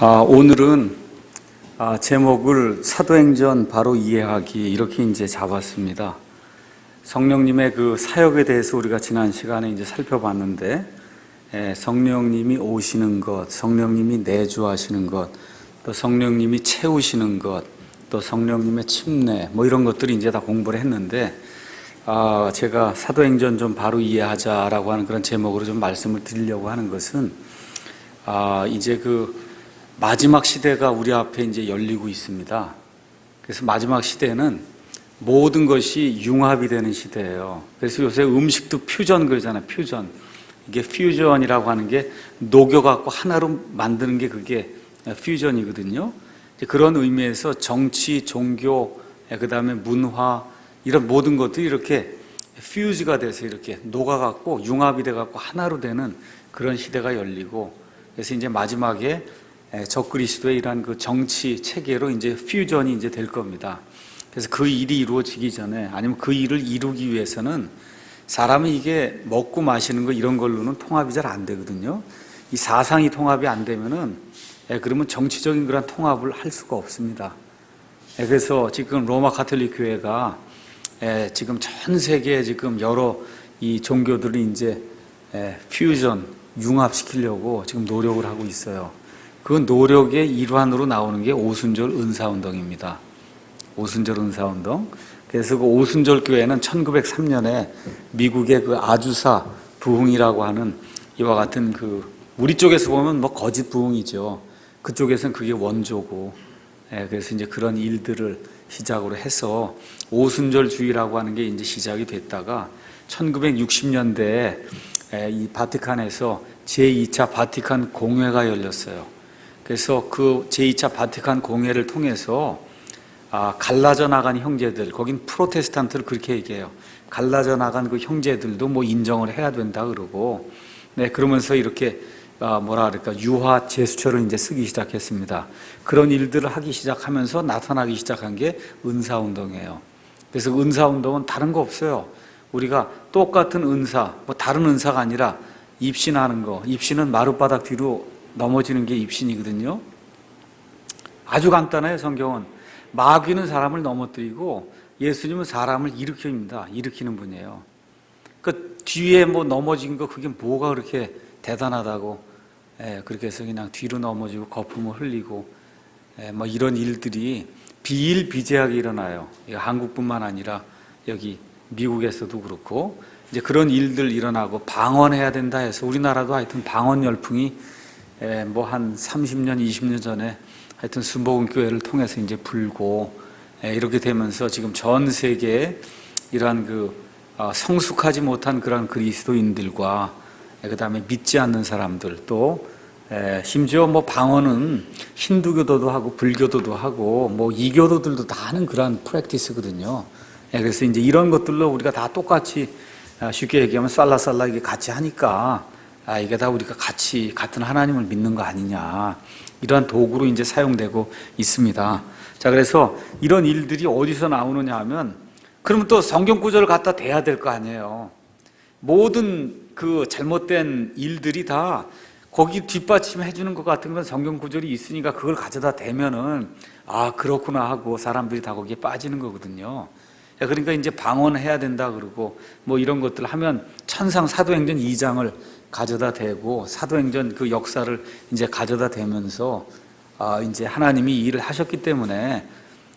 오늘은 제목을 사도행전 바로 이해하기 이렇게 이제 잡았습니다. 성령님의 그 사역에 대해서 우리가 지난 시간에 이제 살펴봤는데, 성령님이 오시는 것, 성령님이 내주하시는 것, 또 성령님이 채우시는 것, 또 성령님의 침례, 뭐 이런 것들이 이제 다 공부를 했는데, 제가 사도행전 좀 바로 이해하자라고 하는 그런 제목으로 좀 말씀을 드리려고 하는 것은, 이제 그 마지막 시대가 우리 앞에 이제 열리고 있습니다. 그래서 마지막 시대는 모든 것이 융합이 되는 시대예요. 그래서 요새 음식도 퓨전 그러잖아요. 퓨전. 이게 퓨전이라고 하는 게 녹여갖고 하나로 만드는 게 그게 퓨전이거든요. 그런 의미에서 정치, 종교, 그 다음에 문화, 이런 모든 것들이 이렇게 퓨즈가 돼서 이렇게 녹아갖고 융합이 돼갖고 하나로 되는 그런 시대가 열리고, 그래서 이제 마지막에 적그리스도의 이러한 그 정치 체계로 이제 퓨전이 이제 될 겁니다. 그래서 그 일이 이루어지기 전에, 아니면 그 일을 이루기 위해서는 사람이 이게 먹고 마시는 거 이런 걸로는 통합이 잘 안 되거든요. 이 사상이 통합이 안 되면은, 그러면 정치적인 그런 통합을 할 수가 없습니다. 그래서 지금 로마 가톨릭 교회가 지금 전 세계에 지금 여러 이 종교들을 이제 퓨전, 융합시키려고 지금 노력을 하고 있어요. 그 노력의 일환으로 나오는 게 오순절 은사운동입니다. 오순절 은사운동. 그래서 그 오순절 교회는 1903년에 미국의 그 아주사 부흥이라고 하는 이와 같은 그 우리 쪽에서 보면 뭐 거짓 부흥이죠. 그쪽에서는 그게 원조고, 그래서 이제 그런 일들을 시작으로 해서 오순절주의라고 하는 게 이제 시작이 됐다가 1960년대에 이 바티칸에서 제2차 바티칸 공회가 열렸어요. 그래서 그 제2차 바티칸 공회를 통해서 갈라져 나간 형제들, 거긴 프로테스탄트를 그렇게 얘기해요. 갈라져 나간 그 형제들도 뭐 인정을 해야 된다 그러고, 그러면서 이렇게 뭐라 그럴까, 유화 제스처를 이제 쓰기 시작했습니다. 그런 일들을 하기 시작하면서 나타나기 시작한 게 은사운동이에요. 그래서 은사운동은 다른 거 없어요. 우리가 똑같은 은사, 뭐 다른 은사가 아니라 입신하는 거, 입신은 마룻바닥 뒤로 넘어지는 게 입신이거든요. 아주 간단해요. 성경은 마귀는 사람을 넘어뜨리고 예수님은 사람을 일으킵니다. 일으키는 분이에요. 그 뒤에 뭐 넘어진 거 그게 뭐가 그렇게 대단하다고, 그렇게 해서 그냥 뒤로 넘어지고 거품을 흘리고, 뭐 이런 일들이 비일비재하게 일어나요. 한국뿐만 아니라 여기 미국에서도 그렇고, 이제 그런 일들 일어나고 방언해야 된다 해서 우리나라도 하여튼 방언 열풍이 뭐 한 30년, 20년 전에 하여튼 순복음교회를 통해서 이제 불고, 이렇게 되면서 지금 전 세계에 이러한 그 성숙하지 못한 그런 그리스도인들과, 그 다음에 믿지 않는 사람들, 또 심지어 뭐 방언은 힌두교도도 하고 불교도도 하고 뭐 이교도들도 다 하는 그런 프랙티스거든요. 그래서 이제 이런 것들로 우리가 다 똑같이, 쉽게 얘기하면 쌀라쌀라 이게 같이 하니까, 이게 다 우리가 같이 같은 하나님을 믿는 거 아니냐, 이러한 도구로 이제 사용되고 있습니다. 자, 그래서 이런 일들이 어디서 나오느냐 하면, 그러면 또 성경 구절을 갖다 대야 될 거 아니에요. 모든 그 잘못된 일들이 다 거기 뒷받침해 주는 것 같은 건 성경 구절이 있으니까 그걸 가져다 대면은, 그렇구나 하고 사람들이 다 거기에 빠지는 거거든요. 그러니까 이제 방언해야 된다 그러고 뭐 이런 것들 하면 천상 사도행전 2장을 가져다 대고 사도행전 그 역사를 이제 가져다 대면서, 이제 하나님이 이 일을 하셨기 때문에,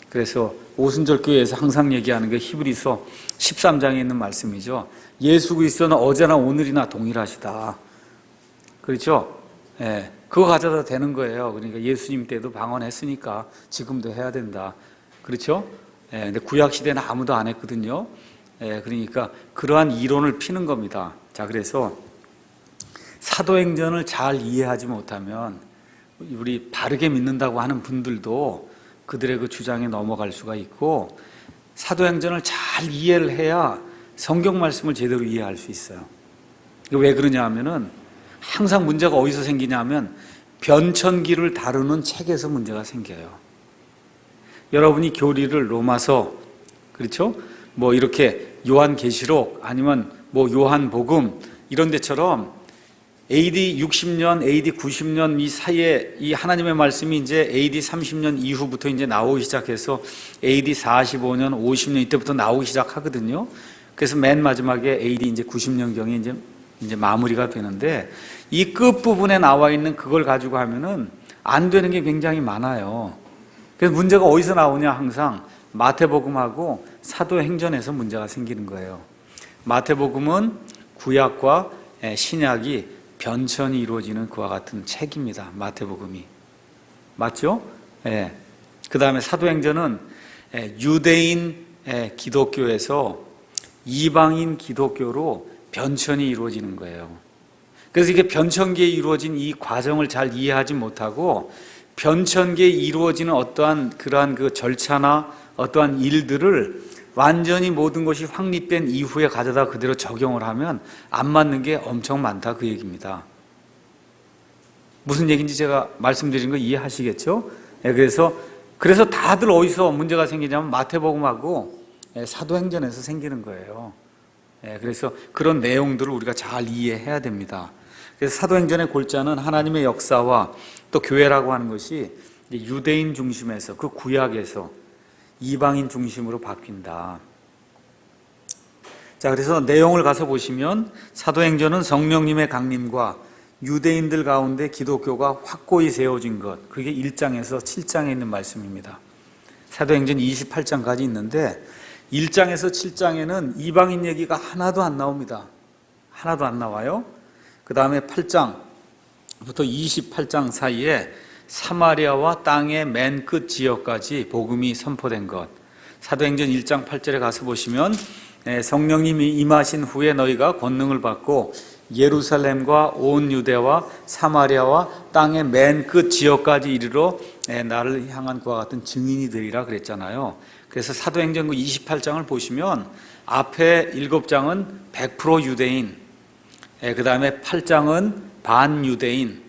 그래서 오순절 교회에서 항상 얘기하는 게 히브리서 13장에 있는 말씀이죠. 예수 그리스도는 어제나 오늘이나 동일하시다. 그렇죠? 그거 가져다 대는 거예요. 그러니까 예수님 때도 방언했으니까 지금도 해야 된다. 그렇죠? 근데 구약 시대는 아무도 안 했거든요. 그러니까 그러한 이론을 피는 겁니다. 자, 그래서 사도행전을 잘 이해하지 못하면 우리 바르게 믿는다고 하는 분들도 그들의 그 주장에 넘어갈 수가 있고, 사도행전을 잘 이해를 해야 성경 말씀을 제대로 이해할 수 있어요. 왜 그러냐 하면은, 항상 문제가 어디서 생기냐 하면 변천기를 다루는 책에서 문제가 생겨요. 여러분이 교리를 로마서, 그렇죠? 뭐 이렇게 요한계시록 아니면 뭐 요한복음 이런 데처럼 AD 60년, AD 90년 이 사이에 이 하나님의 말씀이 이제 AD 30년 이후부터 이제 나오기 시작해서 AD 45년, 50년 이때부터 나오기 시작하거든요. 그래서 맨 마지막에 AD 이제 90년경에 이제 마무리가 되는데, 이 끝부분에 나와 있는 그걸 가지고 하면은 안 되는 게 굉장히 많아요. 그래서 문제가 어디서 나오냐, 항상 마태복음하고 사도행전에서 문제가 생기는 거예요. 마태복음은 구약과 신약이 변천이 이루어지는 그와 같은 책입니다. 마태복음이. 맞죠? 예. 그 다음에 사도행전은 유대인 기독교에서 이방인 기독교로 변천이 이루어지는 거예요. 그래서 이게 변천기에 이루어진 이 과정을 잘 이해하지 못하고, 변천기에 이루어지는 어떠한 그러한 그 절차나 어떠한 일들을 완전히 모든 것이 확립된 이후에 가져다 그대로 적용을 하면 안 맞는 게 엄청 많다, 그 얘기입니다. 무슨 얘기인지 제가 말씀드린 거 이해하시겠죠? 그래서 다들 어디서 문제가 생기냐면 마태복음하고 사도행전에서 생기는 거예요. 그래서 그런 내용들을 우리가 잘 이해해야 됩니다. 그래서 사도행전의 골자는 하나님의 역사와 또 교회라고 하는 것이 유대인 중심에서, 그 구약에서 이방인 중심으로 바뀐다. 자, 그래서 내용을 가서 보시면 사도행전은 성령님의 강림과 유대인들 가운데 기독교가 확고히 세워진 것, 그게 1장에서 7장에 있는 말씀입니다. 사도행전 28장까지 있는데 1장에서 7장에는 이방인 얘기가 하나도 안 나옵니다. 하나도 안 나와요. 그 다음에 8장부터 28장 사이에 사마리아와 땅의 맨 끝 지역까지 복음이 선포된 것. 사도행전 1장 8절에 가서 보시면 성령님이 임하신 후에 너희가 권능을 받고 예루살렘과 온 유대와 사마리아와 땅의 맨 끝 지역까지 이르러 나를 향한 그와 같은 증인이 되리라 그랬잖아요. 그래서 사도행전 28장을 보시면 앞에 7장은 100% 유대인, 그 다음에 8장은 반유대인,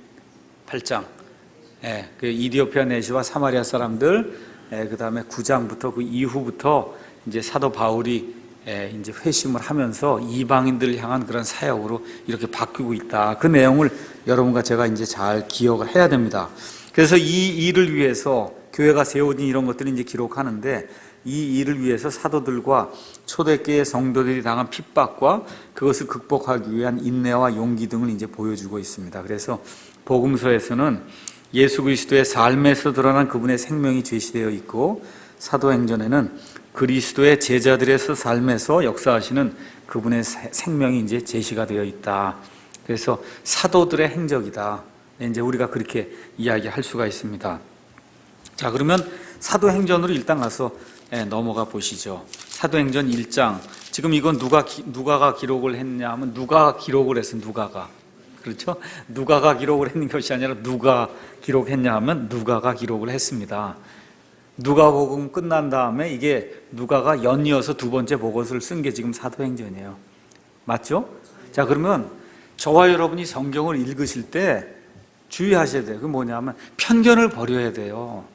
8장. 그 이디오피아 내시와 사마리아 사람들, 그 다음에 9장부터 그 이후부터 이제 사도 바울이 이제 회심을 하면서 이방인들을 향한 그런 사역으로 이렇게 바뀌고 있다. 그 내용을 여러분과 제가 이제 잘 기억을 해야 됩니다. 그래서 이 일을 위해서 교회가 세워진 이런 것들을 이제 기록하는데, 이 일을 위해서 사도들과 초대교회 성도들이 당한 핍박과 그것을 극복하기 위한 인내와 용기 등을 이제 보여주고 있습니다. 그래서 복음서에서는 예수 그리스도의 삶에서 드러난 그분의 생명이 제시되어 있고, 사도행전에는 그리스도의 제자들에서 삶에서 역사하시는 그분의 생명이 이제 제시가 되어 있다. 그래서 사도들의 행적이다. 이제 우리가 그렇게 이야기할 수가 있습니다. 자, 그러면 사도행전으로 일단 가서 넘어가 보시죠. 사도행전 1장. 지금 이건 누가가 기록을 했냐 하면 누가가 기록을 했어, 누가가. 그렇죠? 누가가 기록을 했는 것이 아니라 누가 기록했냐 하면 누가가 기록을 했습니다. 누가복음 끝난 다음에 이게 누가가 연이어서 두 번째 복음서를 쓴 게 지금 사도행전이에요. 맞죠? 자, 그러면 저와 여러분이 성경을 읽으실 때 주의하셔야 돼요. 그게 뭐냐면 편견을 버려야 돼요.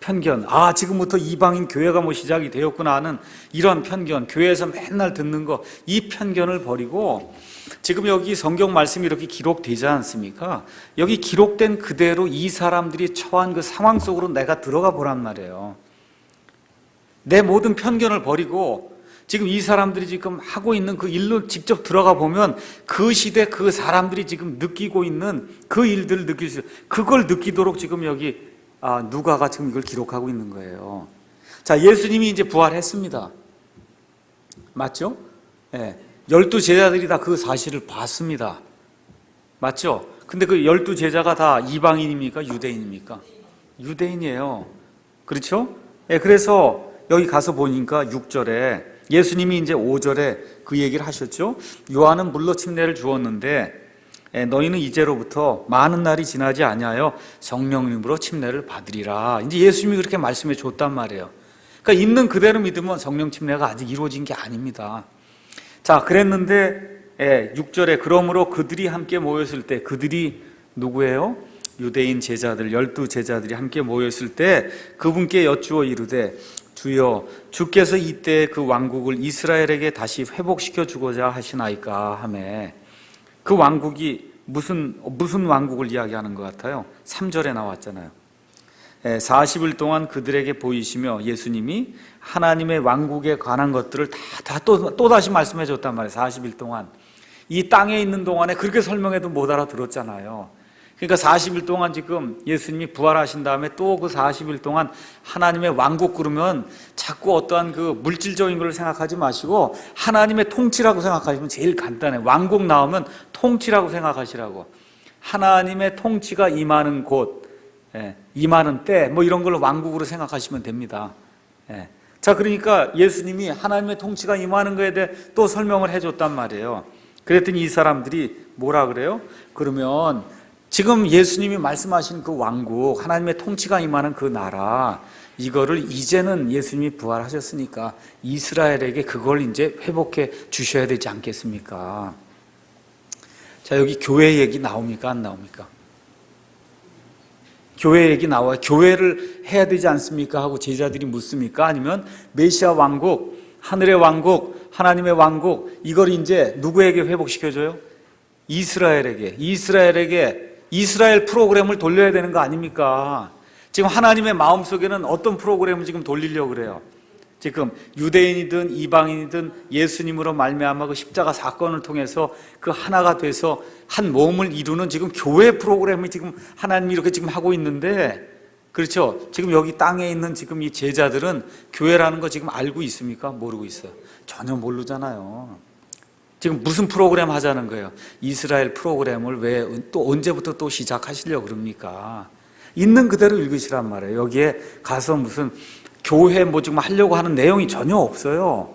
편견. 아, 지금부터 이방인 교회가 뭐 시작이 되었구나 하는 이런 편견, 교회에서 맨날 듣는 거, 이 편견을 버리고 지금 여기 성경 말씀이 이렇게 기록되지 않습니까? 여기 기록된 그대로 이 사람들이 처한 그 상황 속으로 내가 들어가 보란 말이에요. 내 모든 편견을 버리고 지금 이 사람들이 지금 하고 있는 그 일로 직접 들어가 보면 그 시대 그 사람들이 지금 느끼고 있는 그 일들을 느낄 수 있어요. 그걸 느끼도록 지금 여기 누가가 지금 이걸 기록하고 있는 거예요. 자, 예수님이 이제 부활했습니다. 맞죠? 예. 12제자들이 다 그 사실을 봤습니다. 맞죠? 근데 그 12제자가 다 이방인입니까? 유대인입니까? 유대인이에요. 그렇죠? 예, 그래서 여기 가서 보니까 6절에 예수님이 이제 5절에 그 얘기를 하셨죠? 요한은 물로 침례를 주었는데 너희는 이제로부터 많은 날이 지나지 아니하여 성령님으로 침례를 받으리라. 이제 예수님이 그렇게 말씀해 줬단 말이에요. 그러니까 있는 그대로 믿으면 성령 침례가 아직 이루어진 게 아닙니다. 자, 그랬는데 6절에 그러므로 그들이 함께 모였을 때, 그들이 누구예요? 유대인 제자들, 12제자들이 함께 모였을 때 그분께 여쭈어 이르되 주여 주께서 이때 그 왕국을 이스라엘에게 다시 회복시켜 주고자 하시나이까 하매, 그 왕국이 무슨 왕국을 이야기하는 것 같아요? 3절에 나왔잖아요. 40일 동안 그들에게 보이시며 예수님이 하나님의 왕국에 관한 것들을 또다시 말씀해 줬단 말이에요. 40일 동안. 이 땅에 있는 동안에 그렇게 설명해도 못 알아들었잖아요. 그러니까 40일 동안 지금 예수님이 부활하신 다음에 또 그 40일 동안 하나님의 왕국 그러면 자꾸 어떠한 그 물질적인 걸 생각하지 마시고 하나님의 통치라고 생각하시면 제일 간단해요. 왕국 나오면 통치라고 생각하시라고. 하나님의 통치가 임하는 곳, 임하는 때, 뭐 이런 걸 왕국으로 생각하시면 됩니다. 자, 그러니까 예수님이 하나님의 통치가 임하는 거에 대해 또 설명을 해줬단 말이에요. 그랬더니 이 사람들이 뭐라 그래요? 그러면 지금 예수님이 말씀하신 그 왕국, 하나님의 통치가 임하는 그 나라, 이거를 이제는 예수님이 부활하셨으니까 이스라엘에게 그걸 이제 회복해 주셔야 되지 않겠습니까? 자, 여기 교회 얘기 나옵니까? 안 나옵니까? 교회 얘기 나와요. 교회를 해야 되지 않습니까? 하고 제자들이 묻습니까? 아니면 메시아 왕국, 하늘의 왕국, 하나님의 왕국, 이걸 이제 누구에게 회복시켜줘요? 이스라엘에게. 이스라엘 프로그램을 돌려야 되는 거 아닙니까? 지금 하나님의 마음속에는 어떤 프로그램을 지금 돌리려고 그래요? 지금 유대인이든 이방인이든 예수님으로 말미암아 그 십자가 사건을 통해서 그 하나가 돼서 한 몸을 이루는 지금 교회 프로그램을 지금 하나님이 이렇게 지금 하고 있는데, 그렇죠? 지금 여기 땅에 있는 지금 이 제자들은 교회라는 거 지금 알고 있습니까? 모르고 있어요. 전혀 모르잖아요. 지금 무슨 프로그램 하자는 거예요? 이스라엘 프로그램을 왜 또 언제부터 또 시작하시려고 그럽니까? 있는 그대로 읽으시란 말이에요. 여기에 가서 무슨 교회 뭐 지금 하려고 하는 내용이 전혀 없어요.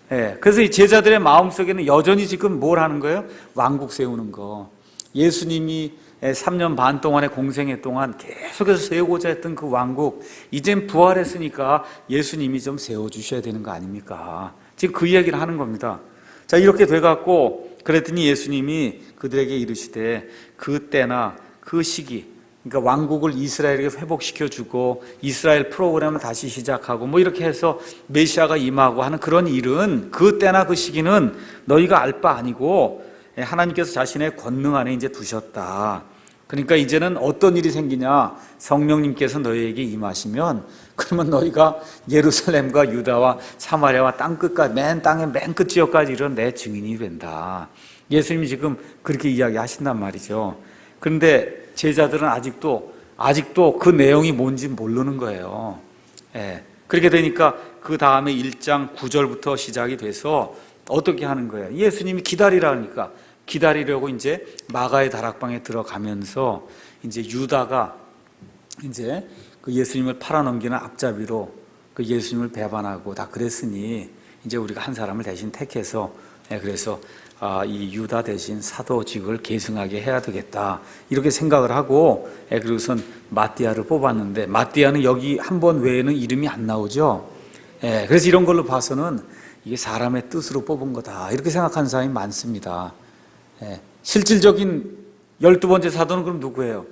그래서 이 제자들의 마음속에는 여전히 지금 뭘 하는 거예요? 왕국 세우는 거. 예수님이 3년 반 동안의 공생애 동안 계속해서 세우고자 했던 그 왕국, 이젠 부활했으니까 예수님이 좀 세워주셔야 되는 거 아닙니까? 지금 그 이야기를 하는 겁니다. 자, 이렇게 돼갖고 그랬더니 예수님이 그들에게 이르시되 그 때나 그 시기, 그러니까 왕국을 이스라엘에게 회복시켜주고 이스라엘 프로그램을 다시 시작하고 뭐 이렇게 해서 메시아가 임하고 하는 그런 일은 그 때나 그 시기는 너희가 알 바 아니고 하나님께서 자신의 권능 안에 이제 두셨다. 그러니까 이제는 어떤 일이 생기냐? 성령님께서 너희에게 임하시면 그러면 너희가 예루살렘과 유다와 사마리아와 땅끝까지, 땅의 맨 끝 지역까지 이런 내 증인이 된다. 예수님이 지금 그렇게 이야기하신단 말이죠. 그런데 제자들은 아직도 그 내용이 뭔지 모르는 거예요. 그렇게 되니까 그 다음에 1장 9절부터 시작이 돼서 어떻게 하는 거예요? 예수님이 기다리라니까 기다리려고 이제 마가의 다락방에 들어가면서 이제 유다가 이제 그 예수님을 팔아넘기는 앞잡이로 그 예수님을 배반하고 다 그랬으니 이제 우리가 한 사람을 대신 택해서 그래서 이 유다 대신 사도직을 계승하게 해야 되겠다 이렇게 생각을 하고 그리고선 마띠아를 뽑았는데 마띠아는 여기 한 번 외에는 이름이 안 나오죠. 그래서 이런 걸로 봐서는 이게 사람의 뜻으로 뽑은 거다 이렇게 생각하는 사람이 많습니다. 실질적인 12번째 사도는 그럼 누구예요?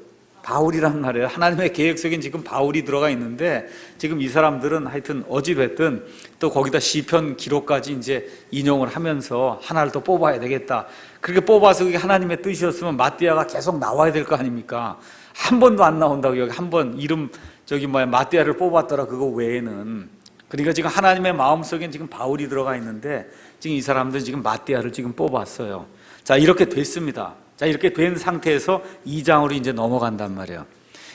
바울이란 말이에요. 하나님의 계획 속엔 지금 바울이 들어가 있는데 지금 이 사람들은 하여튼 어찌됐든 또 거기다 시편 기록까지 이제 인용을 하면서 하나를 더 뽑아야 되겠다. 그렇게 뽑아서 그게 하나님의 뜻이었으면 마띠아가 계속 나와야 될 거 아닙니까? 한 번도 안 나온다고 여기 한 번 이름 마띠아를 뽑았더라 그거 외에는. 그러니까 지금 하나님의 마음속엔 지금 바울이 들어가 있는데 지금 이 사람들은 지금 마띠아를 지금 뽑았어요. 자, 이렇게 됐습니다. 자, 이렇게 된 상태에서 2장으로 이제 넘어간단 말이에요.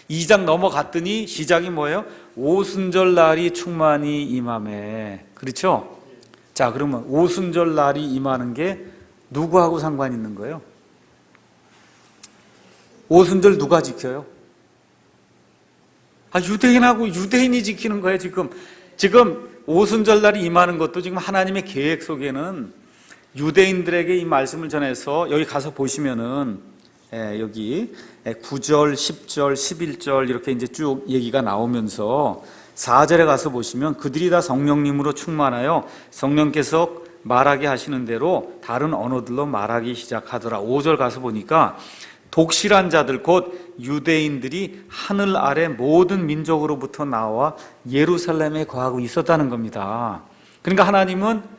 2장 넘어갔더니 시작이 뭐예요? 오순절 날이 충만히 임하매. 그렇죠? 자, 그러면 오순절 날이 임하는 게 누구하고 상관 있는 거예요? 오순절 누가 지켜요? 유대인이 지키는 거예요, 지금 오순절 날이 임하는 것도 지금 하나님의 계획 속에는 유대인들에게 이 말씀을 전해서 여기 가서 보시면은 여기 9절, 10절, 11절 이렇게 이제 쭉 얘기가 나오면서 4절에 가서 보시면 그들이 다 성령님으로 충만하여 성령께서 말하게 하시는 대로 다른 언어들로 말하기 시작하더라. 5절 가서 보니까 독실한 자들 곧 유대인들이 하늘 아래 모든 민족으로부터 나와 예루살렘에 거하고 있었다는 겁니다. 그러니까 하나님은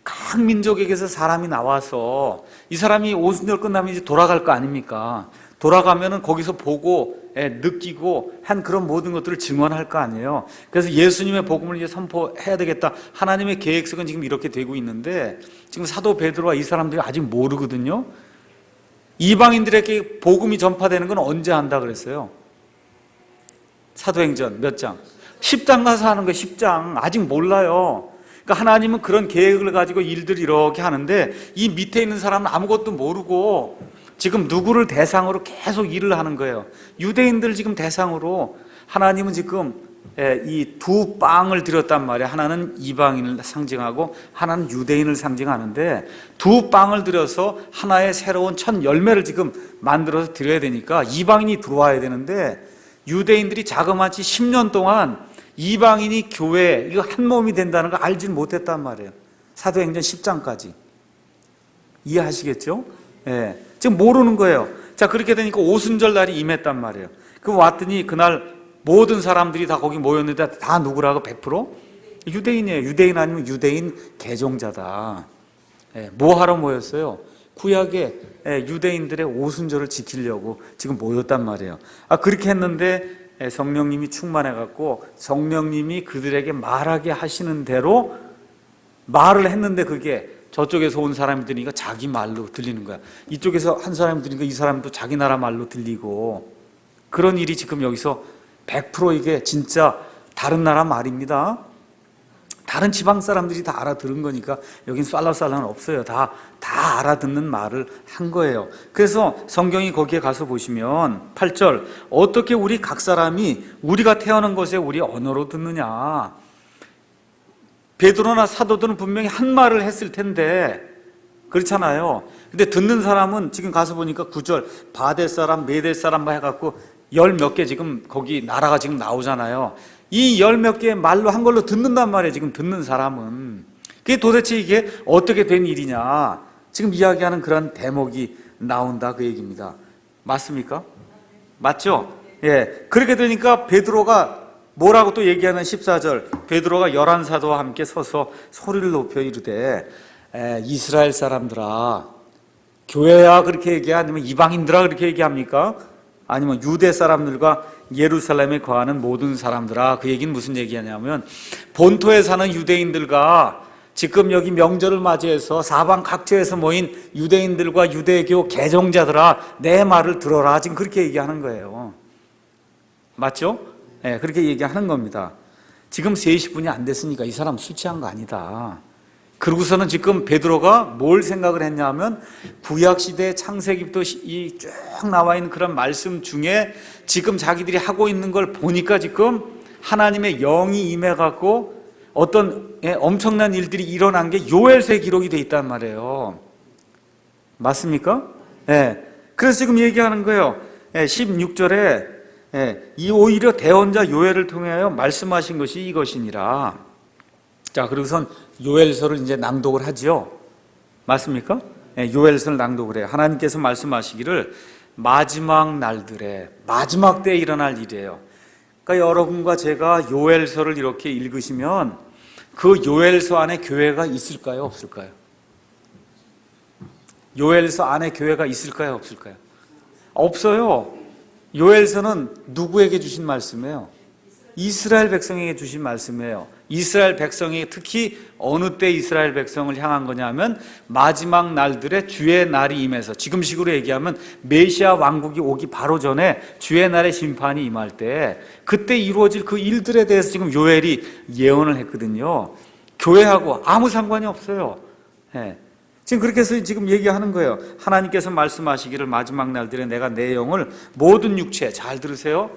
각 민족에게서 사람이 나와서 이 사람이 오순절 끝나면 이제 돌아갈 거 아닙니까? 돌아가면은 거기서 보고 느끼고 한 그런 모든 것들을 증언할 거 아니에요. 그래서 예수님의 복음을 이제 선포해야 되겠다. 하나님의 계획성은 지금 이렇게 되고 있는데 지금 사도 베드로와 이 사람들이 아직 모르거든요. 이방인들에게 복음이 전파되는 건 언제 한다 그랬어요? 사도행전 몇 장? 10장 가서 하는 거예요. 10장. 아직 몰라요. 그러니까 하나님은 그런 계획을 가지고 일들을 이렇게 하는데 이 밑에 있는 사람은 아무것도 모르고 지금 누구를 대상으로 계속 일을 하는 거예요. 유대인들 지금 대상으로 하나님은 지금 이 두 빵을 드렸단 말이에요. 하나는 이방인을 상징하고 하나는 유대인을 상징하는데 두 빵을 드려서 하나의 새로운 첫 열매를 지금 만들어서 드려야 되니까 이방인이 들어와야 되는데 유대인들이 자그마치 10년 동안 이방인이 교회 이거 한 몸이 된다는 걸 알지 못했단 말이에요. 사도행전 10장까지 이해하시겠죠? 예, 지금 모르는 거예요. 자, 그렇게 되니까 오순절 날이 임했단 말이에요. 그럼 왔더니 그날 모든 사람들이 다 거기 모였는데 다 누구라고 100%? 유대인이에요. 유대인 아니면 유대인 개종자다. 예, 뭐 하러 모였어요? 구약의 유대인들의 오순절을 지키려고 지금 모였단 말이에요. 그렇게 했는데 성령님이 충만해갖고 성령님이 그들에게 말하게 하시는 대로 말을 했는데 그게 저쪽에서 온 사람이 들으니까 자기 말로 들리는 거야. 이쪽에서 한 사람이 들으니까 이 사람도 자기 나라 말로 들리고 그런 일이 지금 여기서 100% 이게 진짜 다른 나라 말입니다. 다른 지방 사람들이 다 알아들은 거니까 여긴 쌀라쌀라는 없어요. 다 알아듣는 말을 한 거예요. 그래서 성경이 거기에 가서 보시면 8절 어떻게 우리 각 사람이 우리가 태어난 것에 우리 언어로 듣느냐. 베드로나 사도들은 분명히 한 말을 했을 텐데 그렇잖아요. 근데 듣는 사람은 지금 가서 보니까 9절 바델 사람, 메델 사람 해갖고 열 몇 개 지금 거기 나라가 지금 나오잖아요. 이 열 몇 개의 말로 한 걸로 듣는단 말이에요. 지금 듣는 사람은. 그게 도대체 이게 어떻게 된 일이냐. 지금 이야기하는 그런 대목이 나온다 그 얘기입니다. 맞습니까? 맞죠? 예. 그렇게 되니까 베드로가 뭐라고 또 얘기하는 14절 베드로가 11사도와 함께 서서 소리를 높여 이르되 이스라엘 사람들아 교회야 그렇게 얘기해? 아니면 이방인들아 그렇게 얘기합니까? 아니면 유대 사람들과 예루살렘에 거하는 모든 사람들아. 그 얘기는 무슨 얘기냐면 본토에 사는 유대인들과 지금 여기 명절을 맞이해서 사방 각지에서 모인 유대인들과 유대교 개종자들아 내 말을 들어라. 지금 그렇게 얘기하는 거예요. 맞죠? 네, 그렇게 얘기하는 겁니다. 지금 3시 분이 안 됐으니까 이 사람 술 취한 거 아니다. 그러고서는 지금 베드로가 뭘 생각을 했냐면 구약시대 창세기부터 쭉 나와 있는 그런 말씀 중에 지금 자기들이 하고 있는 걸 보니까 지금 하나님의 영이 임해갖고 어떤 엄청난 일들이 일어난 게 요엘서에 기록이 돼 있단 말이에요. 맞습니까? 네. 그래서 지금 얘기하는 거예요. 16절에 이 오히려 대언자 요엘을 통하여 말씀하신 것이 이것이니라. 자, 그리고선 요엘서를 이제 낭독을 하지요. 맞습니까? 요엘서를 낭독을 해요. 하나님께서 말씀하시기를 마지막 날들에 마지막 때에 일어날 일이에요. 그러니까 여러분과 제가 요엘서를 이렇게 읽으시면 그 요엘서 안에 교회가 있을까요? 없을까요? 요엘서 안에 교회가 있을까요? 없을까요? 없어요. 요엘서는 누구에게 주신 말씀이에요? 이스라엘 백성에게 주신 말씀이에요. 이스라엘 백성이 특히 어느 때 이스라엘 백성을 향한 거냐면 마지막 날들의 주의 날이 임해서 지금식으로 얘기하면 메시아 왕국이 오기 바로 전에 주의 날의 심판이 임할 때 그때 이루어질 그 일들에 대해서 지금 요엘이 예언을 했거든요. 교회하고 아무 상관이 없어요. 지금 그렇게 해서 지금 얘기하는 거예요. 하나님께서 말씀하시기를 마지막 날들에 내가 내 영을 모든 육체, 잘 들으세요,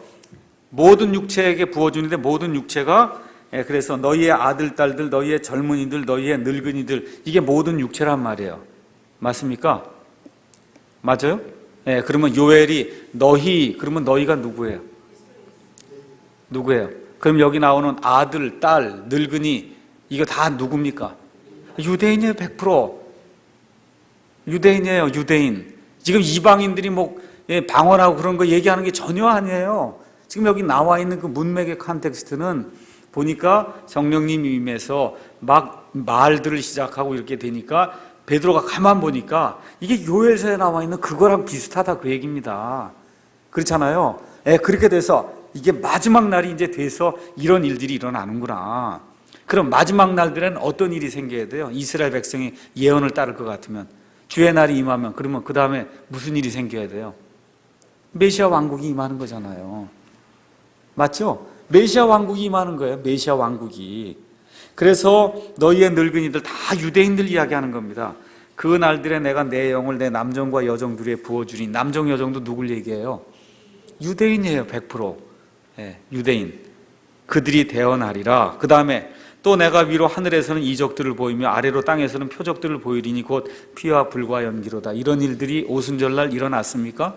모든 육체에게 부어주는데 모든 육체가 그래서 너희의 아들, 딸들, 너희의 젊은이들, 너희의 늙은이들, 이게 모든 육체란 말이에요. 맞습니까? 맞아요? 그러면 요엘이 너희, 그러면 너희가 누구예요? 누구예요? 그럼 여기 나오는 아들, 딸, 늙은이, 이거 다 누굽니까? 유대인이에요. 100%. 유대인이에요. 유대인. 지금 이방인들이 뭐 방언하고 그런 거 얘기하는 게 전혀 아니에요. 지금 여기 나와 있는 그 문맥의 컨텍스트는 보니까 성령님이 임해서 막 말들을 시작하고 이렇게 되니까 베드로가 가만 보니까 이게 요엘서에 나와 있는 그거랑 비슷하다 그 얘기입니다. 그렇잖아요. 그렇게 돼서 이게 마지막 날이 이제 돼서 이런 일들이 일어나는구나. 그럼 마지막 날들에는 어떤 일이 생겨야 돼요? 이스라엘 백성이 예언을 따를 것 같으면, 주의 날이 임하면, 그러면 그 다음에 무슨 일이 생겨야 돼요? 메시아 왕국이 임하는 거잖아요. 맞죠? 메시아 왕국이 임하는 거예요. 메시아 왕국이. 그래서 너희의 늙은이들 다 유대인들 이야기하는 겁니다. 그 날들에 내가 내 영을 내 남정과 여정들에 부어주니, 남정 여정도 누굴 얘기해요? 유대인이에요. 100%. 유대인. 그들이 대언하리라. 그 다음에 또 내가 위로 하늘에서는 이적들을 보이며 아래로 땅에서는 표적들을 보이리니 곧 피와 불과 연기로다. 이런 일들이 오순절날 일어났습니까?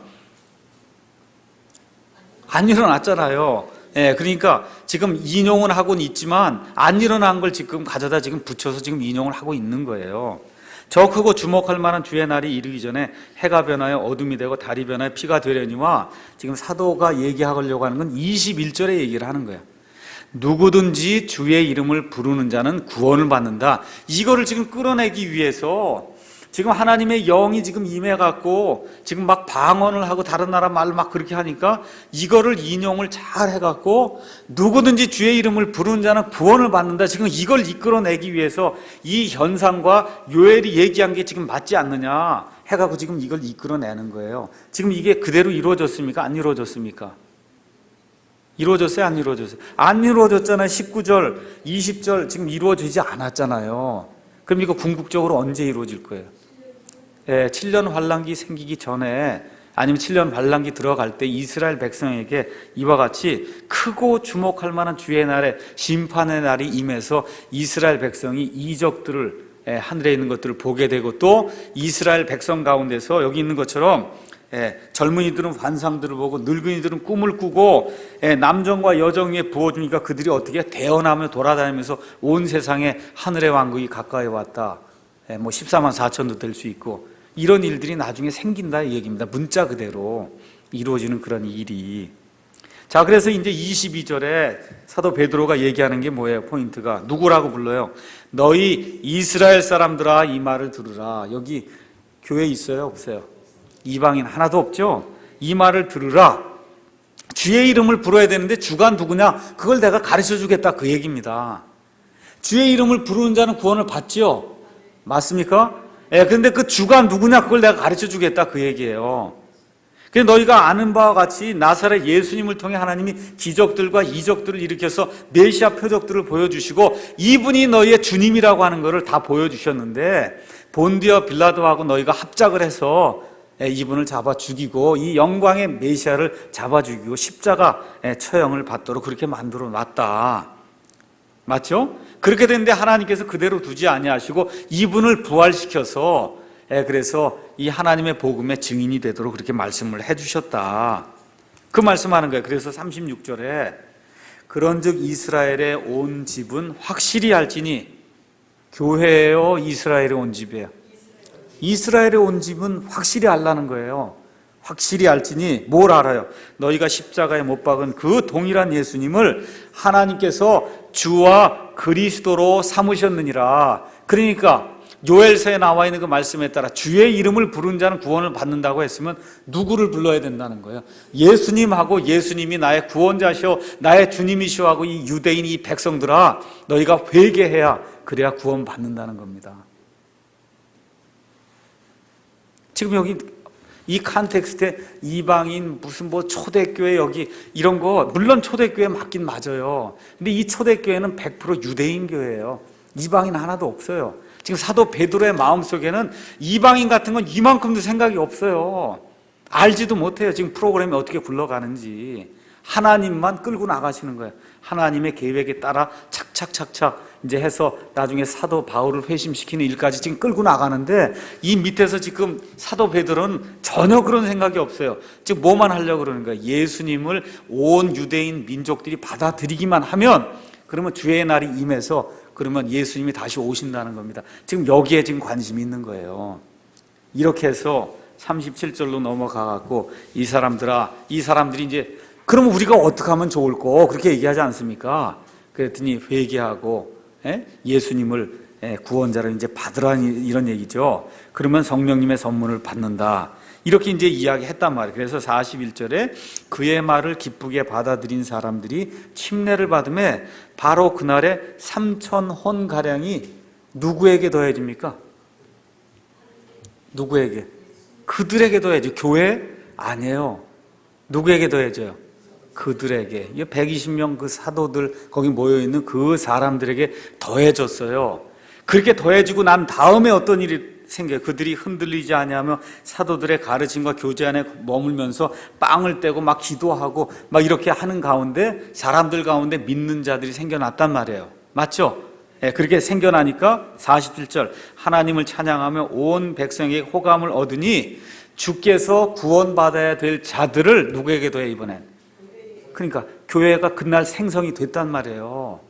안 일어났잖아요. 그러니까 지금 인용은 하고는 있지만 안 일어난 걸 지금 가져다 지금 붙여서 지금 인용을 하고 있는 거예요. 저 크고 주목할 만한 주의 날이 이르기 전에 해가 변하여 어둠이 되고 달이 변하여 피가 되려니와, 지금 사도가 얘기하려고 하는 건 21절에 얘기를 하는 거예요. 누구든지 주의 이름을 부르는 자는 구원을 받는다. 이거를 지금 끌어내기 위해서 지금 하나님의 영이 지금 임해갖고 지금 막 방언을 하고 다른 나라 말 막 그렇게 하니까 이거를 인용을 잘 해갖고 누구든지 주의 이름을 부르는 자는 구원을 받는다. 지금 이걸 이끌어내기 위해서 이 현상과 요엘이 얘기한 게 지금 맞지 않느냐 해갖고 지금 이걸 이끌어내는 거예요. 지금 이게 그대로 이루어졌습니까? 안 이루어졌습니까? 이루어졌어요? 안 이루어졌어요? 안 이루어졌잖아요. 19절, 20절 지금 이루어지지 않았잖아요. 그럼 이거 궁극적으로 언제 이루어질 거예요? 7년 환란기 생기기 전에, 아니면 7년 환란기 들어갈 때 이스라엘 백성에게 이와 같이 크고 주목할 만한 주의 날에 심판의 날이 임해서 이스라엘 백성이 이적들을, 하늘에 있는 것들을 보게 되고, 또 이스라엘 백성 가운데서 여기 있는 것처럼 젊은이들은 환상들을 보고 늙은이들은 꿈을 꾸고, 남정과 여정 위에 부어주니까 그들이 어떻게 대언하며 돌아다니면서 온 세상에 하늘의 왕국이 가까이 왔다. 뭐 14만 4천도 될 수 있고, 이런 일들이 나중에 생긴다 이 얘기입니다. 문자 그대로 이루어지는 그런 일이. 자, 그래서 이제 22절에 사도 베드로가 얘기하는 게 뭐예요? 포인트가 누구라고 불러요? 너희 이스라엘 사람들아 이 말을 들으라. 여기 교회 있어요? 없어요? 이방인 하나도 없죠? 이 말을 들으라. 주의 이름을 불러야 되는데 주가 누구냐? 그걸 내가 가르쳐 주겠다 그 얘기입니다. 주의 이름을 부르는 자는 구원을 받죠? 맞습니까? 그런데 그 주가 누구냐? 그걸 내가 가르쳐 주겠다 그 얘기예요. 그래서 너희가 아는 바와 같이 나사렛 예수님을 통해 하나님이 기적들과 이적들을 일으켜서 메시아 표적들을 보여주시고, 이분이 너희의 주님이라고 하는 것을 다 보여주셨는데, 본디어 빌라도하고 너희가 합작을 해서 이분을 잡아 죽이고 이 영광의 메시아를 잡아 죽이고 십자가 처형을 받도록 그렇게 만들어 놨다. 맞죠? 그렇게 됐는데 하나님께서 그대로 두지 아니하시고 이분을 부활시켜서, 그래서 이 하나님의 복음의 증인이 되도록 그렇게 말씀을 해주셨다. 그 말씀하는 거예요. 그래서 36절에 그런즉 이스라엘의 온 집은 확실히 알지니, 교회예요, 이스라엘의 온 집이에요? 이스라엘의 온 집은 확실히 알라는 거예요. 확실히 알지니 뭘 알아요? 너희가 십자가에 못 박은 그 동일한 예수님을 하나님께서 주와 그리스도로 삼으셨느니라. 그러니까 요엘서에 나와 있는 그 말씀에 따라 주의 이름을 부른 자는 구원을 받는다고 했으면 누구를 불러야 된다는 거예요? 예수님하고, 예수님이 나의 구원자시오 나의 주님이시오 하고 이 유대인 이 백성들아 너희가 회개해야, 그래야 구원 받는다는 겁니다. 지금 여기 이 컨텍스트에 이방인 무슨 뭐 초대교회 여기 이런 거, 물론 초대교회 맞긴 맞아요. 근데 이 초대교회는 100% 유대인 교회예요. 이방인 하나도 없어요. 지금 사도 베드로의 마음속에는 이방인 같은 건 이만큼도 생각이 없어요. 알지도 못해요. 지금 프로그램이 어떻게 굴러가는지. 하나님만 끌고 나가시는 거예요. 하나님의 계획에 따라 착착착착 이제 해서 나중에 사도 바울을 회심시키는 일까지 지금 끌고 나가는데, 이 밑에서 지금 사도 베드로는 전혀 그런 생각이 없어요. 지금 뭐만 하려고 그러는 거예요? 예수님을 온 유대인 민족들이 받아들이기만 하면, 그러면 주의 날이 임해서 그러면 예수님이 다시 오신다는 겁니다. 지금 여기에 지금 관심이 있는 거예요. 이렇게 해서 37절로 넘어가 갖고 이 사람들이 이제 그러면 우리가 어떻게 하면 좋을까? 그렇게 얘기하지 않습니까? 그랬더니 회개하고 예수님을 구원자를 이제 받으라는 이런 얘기죠. 그러면 성령님의 선물을 받는다. 이렇게 이제 이야기했단 말이에요. 그래서 41절에 그의 말을 기쁘게 받아들인 사람들이 침례를 받음에 바로 그날에 3,000혼 가량이 누구에게 더해집니까? 누구에게? 그들에게 더해져. 교회? 아니에요. 누구에게 더해져요? 그들에게. 120명 그 사도들 거기 모여있는 그 사람들에게 더해졌어요. 그렇게 더해지고 난 다음에 어떤 일이 생겨요? 그들이 흔들리지 아니하며 사도들의 가르침과 교제 안에 머물면서 빵을 떼고 막 기도하고 막 이렇게 하는 가운데 사람들 가운데 믿는 자들이 생겨났단 말이에요. 맞죠? 그렇게 생겨나니까 47절 하나님을 찬양하며 온 백성에게 호감을 얻으니 주께서 구원받아야 될 자들을 누구에게 더해 이번엔? 그러니까 교회가 그날 생성이 됐단 말이에요.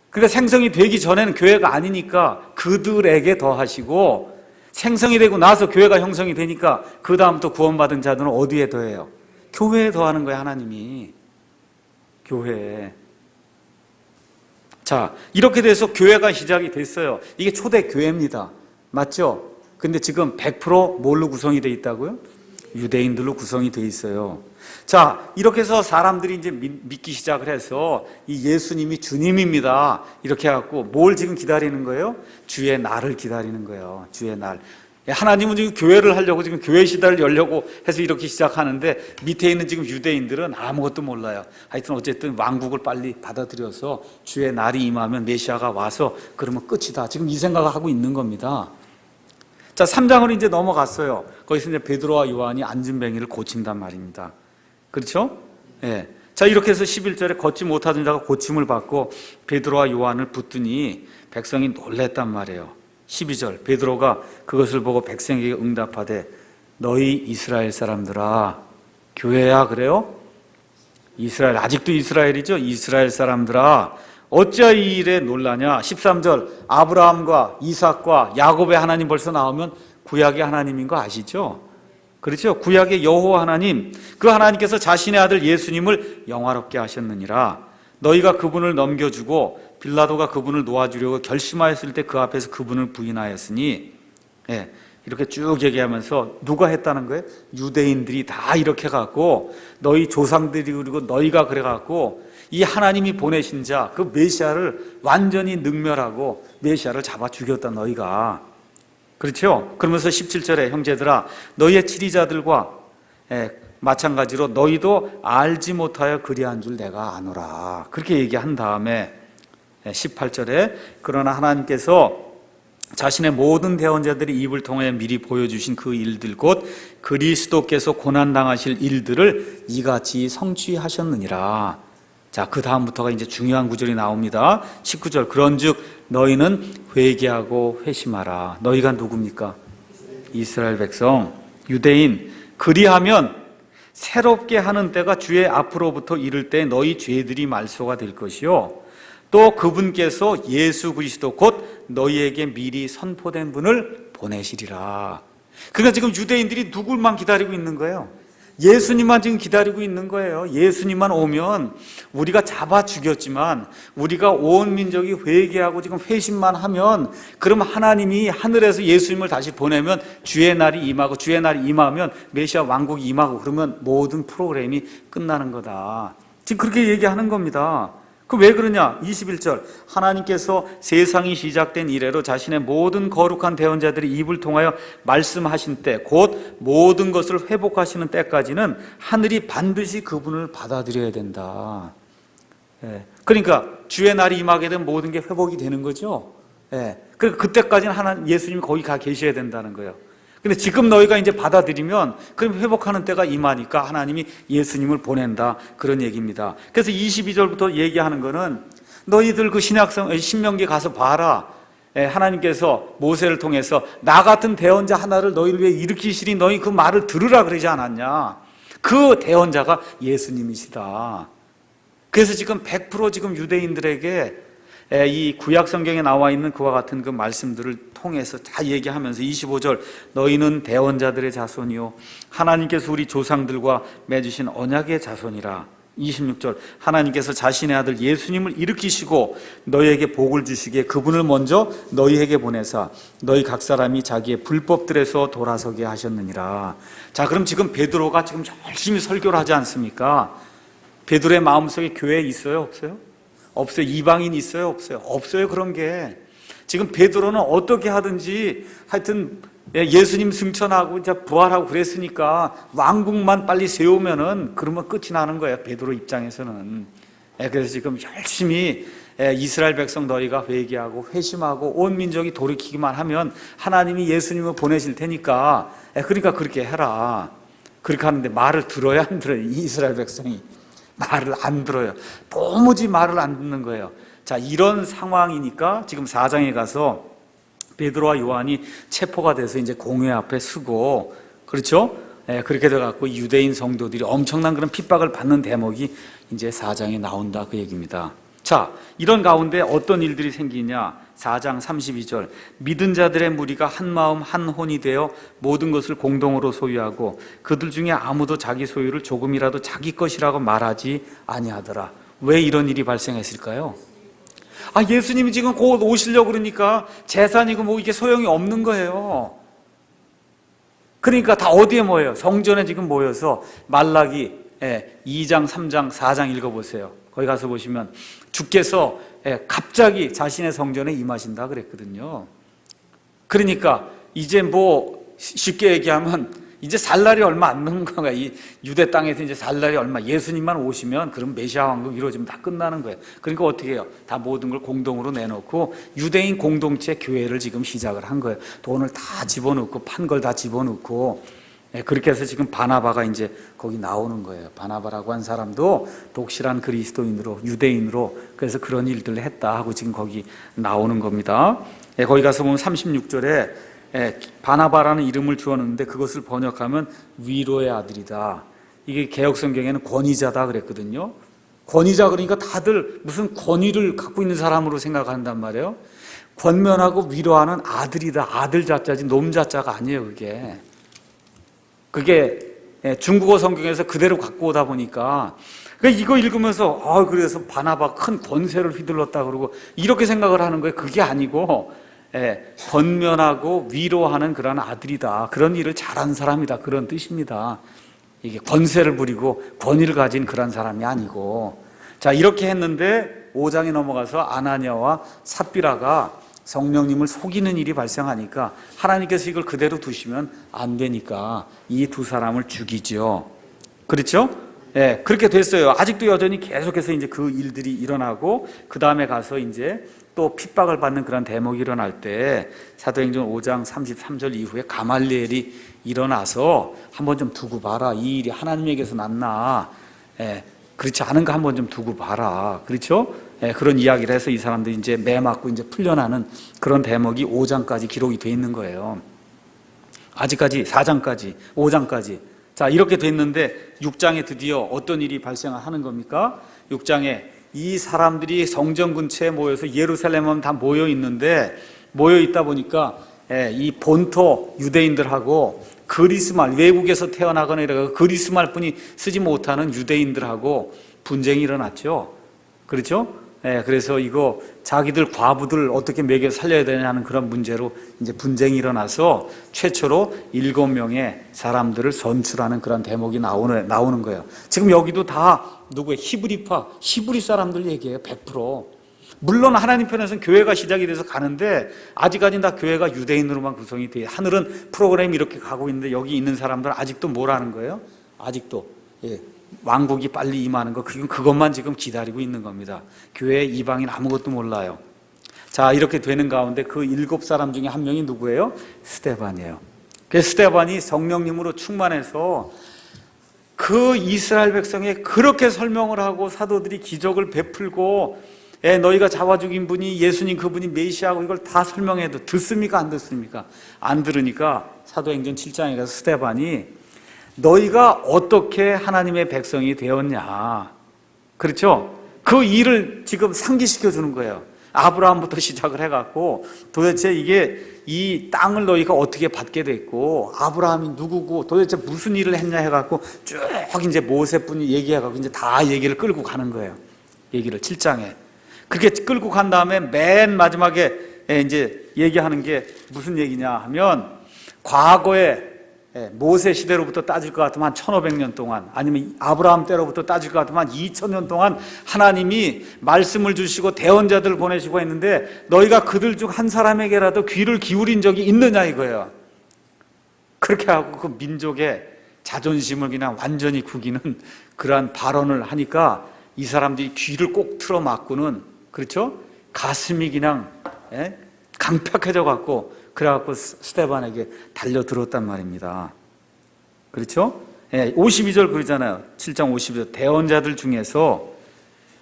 그러니까 생성이 되기 전에는 교회가 아니니까 그들에게 더하시고 생성이 되고 나서 교회가 형성이 되니까 그 다음부터 구원받은 자들은 어디에 더해요? 교회에 더하는 거예요. 하나님이 교회에. 자, 이렇게 돼서 교회가 시작이 됐어요. 이게 초대 교회입니다. 맞죠? 근데 지금 100% 뭘로 구성이 되어 있다고요? 유대인들로 구성이 되어 있어요. 자, 이렇게 해서 사람들이 이제 믿기 시작을 해서 이 예수님이 주님입니다. 이렇게 해갖고 뭘 지금 기다리는 거예요? 주의 날을 기다리는 거예요. 주의 날. 하나님은 지금 교회를 하려고 지금 교회 시대를 열려고 해서 이렇게 시작하는데 밑에 있는 지금 유대인들은 아무것도 몰라요. 하여튼 어쨌든 왕국을 빨리 받아들여서 주의 날이 임하면 메시아가 와서 그러면 끝이다. 지금 이 생각을 하고 있는 겁니다. 자, 3장으로 이제 넘어갔어요. 거기서 이제 베드로와 요한이 안진뱅이를 고친단 말입니다. 그렇죠? 예. 자, 이렇게 해서 11절에 걷지 못하던 자가 고침을 받고 베드로와 요한을 붙더니 백성이 놀랬단 말이에요. 12절 베드로가 그것을 보고 백성에게 응답하되 너희 이스라엘 사람들아. 교회야 그래요? 이스라엘, 아직도 이스라엘이죠? 이스라엘 사람들아 어찌하여 이 일에 놀라냐. 13절 아브라함과 이삭과 야곱의 하나님 벌써 나오면 구약의 하나님인 거 아시죠? 그렇죠? 구약의 여호와 하나님, 그 하나님께서 자신의 아들 예수님을 영화롭게 하셨느니라. 너희가 그분을 넘겨주고 빌라도가 그분을 놓아주려고 결심하였을 때 그 앞에서 그분을 부인하였으니, 이렇게 쭉 얘기하면서 누가 했다는 거예요? 유대인들이 다 이렇게 갖고 너희 조상들이 그리고 너희가 그래 갖고 이 하나님이 보내신 자 그 메시아를 완전히 능멸하고 메시아를 잡아 죽였다 너희가. 그렇죠? 그러면서 17절에 형제들아 너희의 치리자들과 마찬가지로 너희도 알지 못하여 그리한 줄 내가 아노라. 그렇게 얘기한 다음에 18절에 그러나 하나님께서 자신의 모든 대언자들이 입을 통해 미리 보여주신 그 일들 곧 그리스도께서 고난당하실 일들을 이같이 성취하셨느니라. 자, 그 다음부터가 이제 중요한 구절이 나옵니다. 19절 그런즉 너희는 회개하고 회심하라. 너희가 누굽니까? 이스라엘 백성, 유대인. 그리하면 새롭게 하는 때가 주의 앞으로부터 이를 때 너희 죄들이 말소가 될 것이요 또 그분께서 예수 그리스도 곧 너희에게 미리 선포된 분을 보내시리라. 그러니까 지금 유대인들이 누굴만 기다리고 있는 거예요? 예수님만 지금 기다리고 있는 거예요. 예수님만 오면 우리가 잡아 죽였지만 우리가 온 민족이 회개하고 지금 회심만 하면 그러면 하나님이 하늘에서 예수님을 다시 보내면 주의 날이 임하고 주의 날이 임하면 메시아 왕국이 임하고 그러면 모든 프로그램이 끝나는 거다. 지금 그렇게 얘기하는 겁니다. 그 왜 그러냐? 21절 하나님께서 세상이 시작된 이래로 자신의 모든 거룩한 대언자들이 입을 통하여 말씀하신 때 곧 모든 것을 회복하시는 때까지는 하늘이 반드시 그분을 받아들여야 된다. 그러니까 주의 날이 임하게 되면 모든 게 회복이 되는 거죠. 그러니까 그때까지는 하나님 예수님이 거기 가 계셔야 된다는 거예요. 근데 지금 너희가 이제 받아들이면 그럼 회복하는 때가 임하니까 하나님이 예수님을 보낸다. 그런 얘기입니다. 그래서 22절부터 얘기하는 거는 너희들 그 신명기 가서 봐라. 하나님께서 모세를 통해서 나 같은 대언자 하나를 너희를 위해 일으키시리 너희 그 말을 들으라 그러지 않았냐. 그 대언자가 예수님이시다. 그래서 지금 100% 지금 유대인들에게 이 구약 성경에 나와 있는 그와 같은 그 말씀들을 통해서 다 얘기하면서 25절 너희는 대언자들의 자손이요 하나님께서 우리 조상들과 맺으신 언약의 자손이라. 26절 하나님께서 자신의 아들 예수님을 일으키시고 너희에게 복을 주시기에 그분을 먼저 너희에게 보내사 너희 각 사람이 자기의 불법들에서 돌아서게 하셨느니라. 자, 그럼 지금 베드로가 지금 열심히 설교를 하지 않습니까? 베드로의 마음속에 교회 있어요? 없어요? 없어요. 이방인 있어요? 없어요? 없어요. 그런 게 지금 베드로는 어떻게 하든지 하여튼 예수님 승천하고 이제 부활하고 그랬으니까 왕국만 빨리 세우면은 그러면 끝이 나는 거예요. 베드로 입장에서는. 그래서 지금 열심히 이스라엘 백성 너희가 회개하고 회심하고 온 민족이 돌이키기만 하면 하나님이 예수님을 보내실 테니까 그러니까 그렇게 해라. 그렇게 하는데 말을 들어야 안 들어요. 이스라엘 백성이 말을 안 들어요. 도무지 말을 안 듣는 거예요. 자, 이런 상황이니까 지금 4장에 가서 베드로와 요한이 체포가 돼서 이제 공회 앞에 서고, 그렇죠? 그렇게 돼갖고 유대인 성도들이 엄청난 그런 핍박을 받는 대목이 이제 4장에 나온다, 그 얘기입니다. 자, 이런 가운데 어떤 일들이 생기냐? 4장 32절 믿은 자들의 무리가 한 마음 한 혼이 되어 모든 것을 공동으로 소유하고 그들 중에 아무도 자기 소유를 조금이라도 자기 것이라고 말하지 아니하더라. 왜 이런 일이 발생했을까요? 예수님이 지금 곧 오시려고 그러니까 재산이고 뭐 이게 소용이 없는 거예요. 그러니까 다 어디에 모여요? 성전에 지금 모여서 말라기 2장, 3장, 4장 읽어보세요. 거기 가서 보시면 주께서 갑자기 자신의 성전에 임하신다 그랬거든요. 그러니까 이제 뭐 쉽게 얘기하면 이제 살 날이 얼마 안 남은 거야. 이 유대 땅에서 이제 살 날이 얼마, 예수님만 오시면 그럼 메시아 왕국 이루어지면 다 끝나는 거예요. 그러니까 어떻게 해요? 다 모든 걸 공동으로 내놓고 유대인 공동체 교회를 지금 시작을 한 거예요. 돈을 다 집어넣고 판 걸 다 집어넣고 그렇게 해서 지금 바나바가 이제 거기 나오는 거예요. 바나바라고 한 사람도 독실한 그리스도인으로 유대인으로 그래서 그런 일들을 했다 하고 지금 거기 나오는 겁니다. 거기 가서 보면 36절에 바나바라는 이름을 주었는데 그것을 번역하면 위로의 아들이다. 이게 개역성경에는 권위자다 그랬거든요. 권위자 그러니까 다들 무슨 권위를 갖고 있는 사람으로 생각한단 말이에요. 권면하고 위로하는 아들이다. 아들 자자지 놈 자자가 아니에요. 그게 중국어 성경에서 그대로 갖고 오다 보니까 이거 읽으면서 그래서 바나바 큰 권세를 휘둘렀다 그러고 이렇게 생각을 하는 거예요. 그게 아니고 권면하고 위로하는 그런 아들이다. 그런 일을 잘한 사람이다. 그런 뜻입니다. 이게 권세를 부리고 권위를 가진 그런 사람이 아니고. 자, 이렇게 했는데 5장에 넘어가서 아나니아와 삽비라가 성령님을 속이는 일이 발생하니까 하나님께서 이걸 그대로 두시면 안 되니까 이 두 사람을 죽이죠. 그렇죠? 그렇게 됐어요. 아직도 여전히 계속해서 이제 그 일들이 일어나고 그 다음에 가서 이제 또 핍박을 받는 그런 대목이 일어날 때 사도행전 5장 33절 이후에 가말리엘이 일어나서 한번 좀 두고 봐라. 이 일이 하나님에게서 났나? 그렇지 않은가 한번 좀 두고 봐라. 그렇죠? 그런 이야기를 해서 이 사람들이 이제 매 맞고 이제 풀려나는 그런 대목이 5장까지 기록이 돼 있는 거예요. 아직까지 4장까지, 5장까지. 자, 이렇게 됐는데 6장에 드디어 어떤 일이 발생하는 겁니까? 6장에 이 사람들이 성전 근처에 모여서 예루살렘은 다 모여 있는데 모여 있다 보니까 이 본토 유대인들하고 그리스말, 외국에서 태어나거나 이래서 그리스말뿐이 쓰지 못하는 유대인들하고 분쟁이 일어났죠. 그렇죠? 그래서 이거 자기들 과부들 어떻게 먹여 살려야 되냐는 그런 문제로 이제 분쟁이 일어나서 최초로 7명의 사람들을 선출하는 그런 대목이 나오는 거예요. 지금 여기도 다 누구의 히브리파, 히브리 사람들 얘기예요. 100%. 물론 하나님 편에서는 교회가 시작이 돼서 가는데 아직까지는 다 교회가 유대인으로만 구성이 돼요. 하늘은 프로그램이 이렇게 가고 있는데 여기 있는 사람들은 아직도 뭐라는 거예요? 아직도 왕국이 빨리 임하는 거, 그것만 지금 기다리고 있는 겁니다. 교회 이방인 아무것도 몰라요. 자, 이렇게 되는 가운데 그 7사람 중에 한 명이 누구예요? 스데반이에요. 그 스데반이 성령님으로 충만해서 그 이스라엘 백성에 그렇게 설명을 하고 사도들이 기적을 베풀고 너희가 잡아 죽인 분이 예수님 그분이 메시아고 이걸 다 설명해도 듣습니까? 안 듣습니까? 안 들으니까 사도행전 7장에 가서 스데반이 너희가 어떻게 하나님의 백성이 되었냐. 그렇죠? 그 일을 지금 상기시켜 주는 거예요. 아브라함부터 시작을 해갖고 도대체 이게 이 땅을 너희가 어떻게 받게 됐고 아브라함이 누구고 도대체 무슨 일을 했냐 해갖고 쭉 이제 모세분이 얘기해갖고 이제 다 얘기를 끌고 가는 거예요. 얘기를 7장에 그렇게 끌고 간 다음에 맨 마지막에 이제 얘기하는 게 무슨 얘기냐 하면 과거에 모세 시대로부터 따질 것 같으면 한 1500년 동안 아니면 아브라함 때로부터 따질 것 같으면 한 2000년 동안 하나님이 말씀을 주시고 대언자들을 보내시고 했는데 너희가 그들 중 한 사람에게라도 귀를 기울인 적이 있느냐 이거예요. 그렇게 하고 그 민족의 자존심을 그냥 완전히 구기는 그러한 발언을 하니까 이 사람들이 귀를 꼭 틀어막고는 그렇죠? 가슴이 그냥 강팍해져 갖고 그래갖고 스데반에게 달려들었단 말입니다. 그렇죠? 52절 그러잖아요. 7장 52절 대언자들 중에서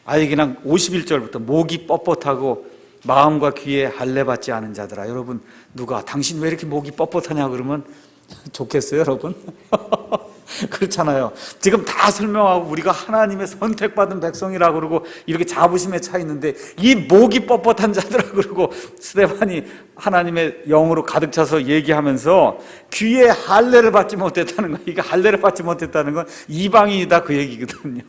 아예 그냥 51절부터 목이 뻣뻣하고 마음과 귀에 할례받지 않은 자들아. 여러분 누가 당신 왜 이렇게 목이 뻣뻣하냐 그러면 좋겠어요 여러분? 그렇잖아요. 지금 다 설명하고 우리가 하나님의 선택받은 백성이라고 그러고 이렇게 자부심에 차 있는데 이 목이 뻣뻣한 자들아 그러고 스데반이 하나님의 영으로 가득 차서 얘기하면서 귀에 할례를 받지 못했다는 거. 이게 할례를 받지 못했다는 건 이방인이다 그 얘기거든요.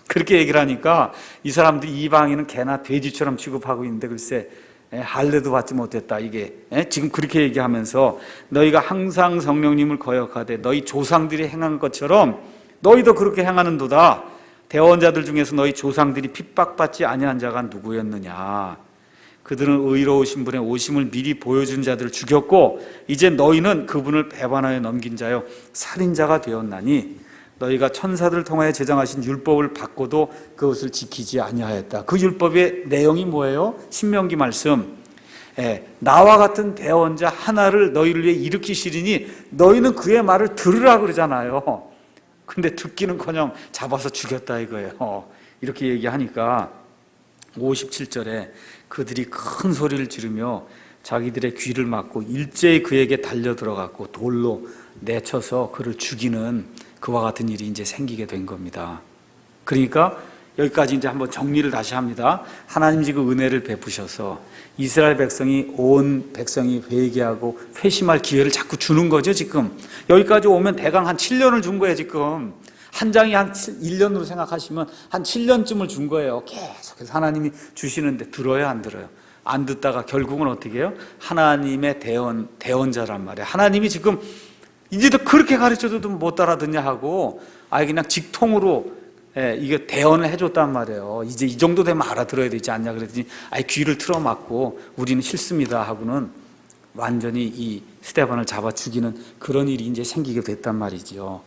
그렇게 얘기를 하니까 이 사람들이 이방인은 개나 돼지처럼 취급하고 있는데 글쎄 할례도 받지 못했다. 이게 지금 그렇게 얘기하면서 너희가 항상 성령님을 거역하되 너희 조상들이 행한 것처럼 너희도 그렇게 행하는도다. 대언자들 중에서 너희 조상들이 핍박받지 아니한 자가 누구였느냐. 그들은 의로우신 분의 오심을 미리 보여준 자들을 죽였고 이제 너희는 그분을 배반하여 넘긴 자요 살인자가 되었나니 너희가 천사들을 통하여 제정하신 율법을 받고도 그것을 지키지 아니하였다. 그 율법의 내용이 뭐예요? 신명기 말씀. 나와 같은 대언자 하나를 너희를 위해 일으키시리니 너희는 그의 말을 들으라 그러잖아요. 근데 듣기는커녕 잡아서 죽였다 이거예요. 이렇게 얘기하니까 57절에 그들이 큰 소리를 지르며 자기들의 귀를 막고 일제히 그에게 달려 들어갔고 돌로 내쳐서 그를 죽이는 그와 같은 일이 이제 생기게 된 겁니다. 그러니까 여기까지 이제 한번 정리를 다시 합니다. 하나님이 지금 은혜를 베푸셔서 이스라엘 백성이 온 백성이 회개하고 회심할 기회를 자꾸 주는 거죠. 지금 여기까지 오면 대강 한 7년을 준 거예요. 지금 한 장이 한 1년으로 생각하시면 한 7년쯤을 준 거예요. 계속해서 하나님이 주시는데 들어요, 안 들어요? 안 듣다가 결국은 어떻게 해요? 하나님의 대언자란 말이에요. 하나님이 지금 이제도 그렇게 가르쳐줘도 못 알아듣냐 하고 아예 그냥 직통으로 이게 대언을 해줬단 말이에요. 이제 이 정도 되면 알아들어야 되지 않냐 그랬더니 아예 귀를 틀어막고 우리는 싫습니다 하고는 완전히 이 스데반을 잡아 죽이는 그런 일이 이제 생기게 됐단 말이죠.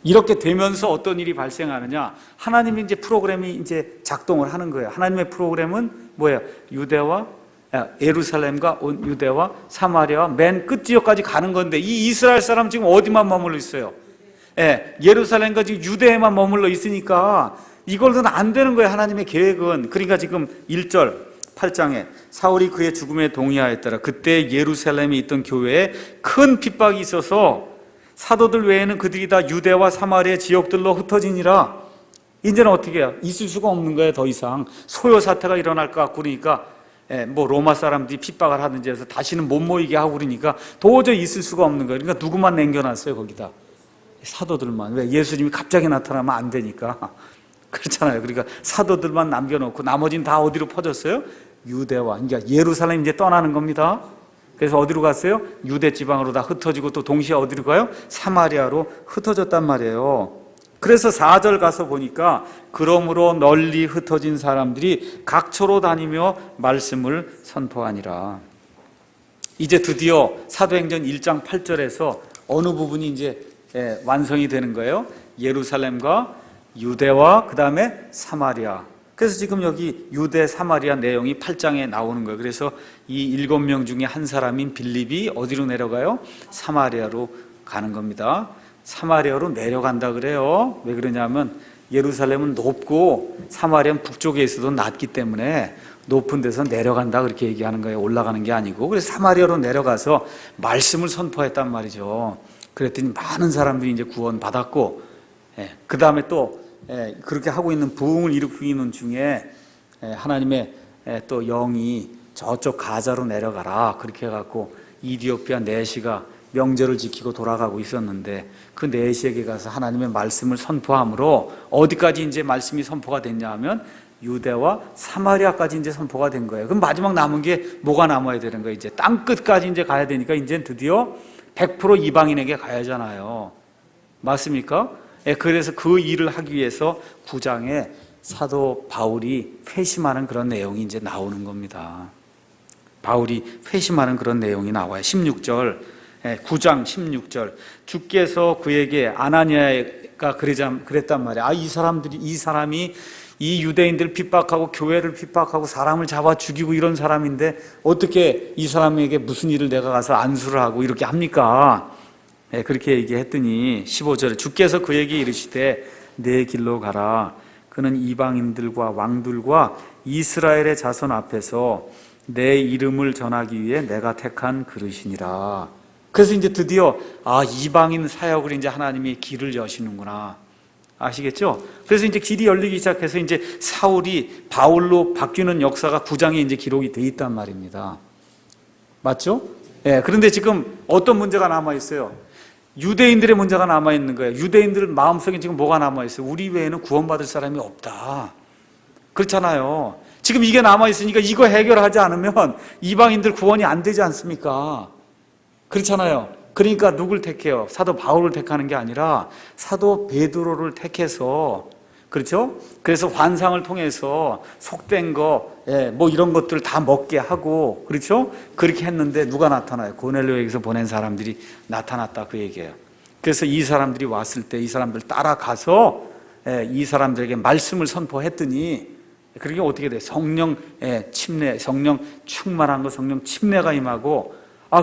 이렇게 되면서 어떤 일이 발생하느냐? 하나님이 이제 프로그램이 이제 작동을 하는 거예요. 하나님의 프로그램은 뭐예요? 예루살렘과 온 유대와 사마리아와 맨 끝 지역까지 가는 건데 이 이스라엘 사람 지금 어디만 머물러 있어요? 예루살렘과 지금 유대에만 머물러 있으니까 이걸로는 안 되는 거예요. 하나님의 계획은. 그러니까 지금 1절 8장에 사울이 그의 죽음에 동의하였더라. 그때 예루살렘에 있던 교회에 큰 핍박이 있어서 사도들 외에는 그들이 다 유대와 사마리아 지역들로 흩어지니라. 이제는 어떻게 해요? 있을 수가 없는 거예요. 더 이상 소요 사태가 일어날 것 같고 그러니까 뭐 로마 사람들이 핍박을 하든지 해서 다시는 못 모이게 하고 그러니까 도저히 있을 수가 없는 거예요. 그러니까 누구만 남겨놨어요 거기다? 사도들만. 왜? 예수님이 갑자기 나타나면 안 되니까. 그렇잖아요. 그러니까 사도들만 남겨놓고 나머지는 다 어디로 퍼졌어요? 유대와, 그러니까 예루살렘 이제 떠나는 겁니다. 그래서 어디로 갔어요? 유대 지방으로 다 흩어지고 또 동시에 어디로 가요? 사마리아로 흩어졌단 말이에요. 그래서 4절 가서 보니까 그러므로 널리 흩어진 사람들이 각처로 다니며 말씀을 선포하니라. 이제 드디어 사도행전 1장 8절에서 어느 부분이 이제 완성이 되는 거예요? 예루살렘과 유대와 그 다음에 사마리아. 그래서 지금 여기 유대 사마리아 내용이 8장에 나오는 거예요. 그래서 이 7명 중에 한 사람인 빌립이 어디로 내려가요? 사마리아로 가는 겁니다. 사마리아로 내려간다 그래요. 왜 그러냐면 예루살렘은 높고 사마리아는 북쪽에 있어도 낮기 때문에 높은 데서 내려간다 그렇게 얘기하는 거예요. 올라가는 게 아니고. 그래서 사마리아로 내려가서 말씀을 선포했단 말이죠. 그랬더니 많은 사람들이 이제 구원 받았고, 그 다음에 또 그렇게 하고 있는 부흥을 일으키는 중에 하나님의 또 영이 저쪽 가자로 내려가라 그렇게 해갖고 이디오피아 내시가 명절을 지키고 돌아가고 있었는데 그 내시에게 가서 하나님의 말씀을 선포함으로 어디까지 이제 말씀이 선포가 됐냐 하면 유대와 사마리아까지 이제 선포가 된 거예요. 그럼 마지막 남은 게 뭐가 남아야 되는 거예요? 이제 땅 끝까지 이제 가야 되니까 이제 드디어 100% 이방인에게 가야잖아요. 맞습니까? 그래서 그 일을 하기 위해서 9장에 사도 바울이 회심하는 그런 내용이 이제 나오는 겁니다. 바울이 회심하는 그런 내용이 나와요. 16절, 9장 16절. 주께서 그에게 아나니아가 그랬단 말이에요. 이 사람이 이 유대인들 핍박하고 교회를 핍박하고 사람을 잡아 죽이고 이런 사람인데 어떻게 이 사람에게 무슨 일을 내가 가서 안수를 하고 이렇게 합니까? 그렇게 얘기했더니 15절에 주께서 그에게 이르시되 내 길로 가라. 그는 이방인들과 왕들과 이스라엘의 자손 앞에서 내 이름을 전하기 위해 내가 택한 그릇이니라. 그래서 이제 드디어 이방인 사역을 이제 하나님이 길을 여시는구나. 아시겠죠? 그래서 이제 길이 열리기 시작해서 이제 사울이 바울로 바뀌는 역사가 9장에 이제 기록이 돼 있단 말입니다. 맞죠? 그런데 지금 어떤 문제가 남아 있어요? 유대인들의 문제가 남아 있는 거예요. 유대인들 마음속에 지금 뭐가 남아 있어요? 우리 외에는 구원받을 사람이 없다. 그렇잖아요. 지금 이게 남아 있으니까 이거 해결하지 않으면 이방인들 구원이 안 되지 않습니까? 그렇잖아요. 그러니까 누굴 택해요? 사도 바울을 택하는 게 아니라 사도 베드로를 택해서, 그렇죠? 그래서 환상을 통해서 속된 거, 뭐 이런 것들 다 먹게 하고, 그렇죠? 그렇게 했는데 누가 나타나요? 고넬료에게서 보낸 사람들이 나타났다 그 얘기예요. 그래서 이 사람들이 왔을 때 이 사람들 따라가서 이 사람들에게 말씀을 선포했더니 그러게 어떻게 돼? 성령 침례, 성령 충만한 거, 성령 침례가 임하고,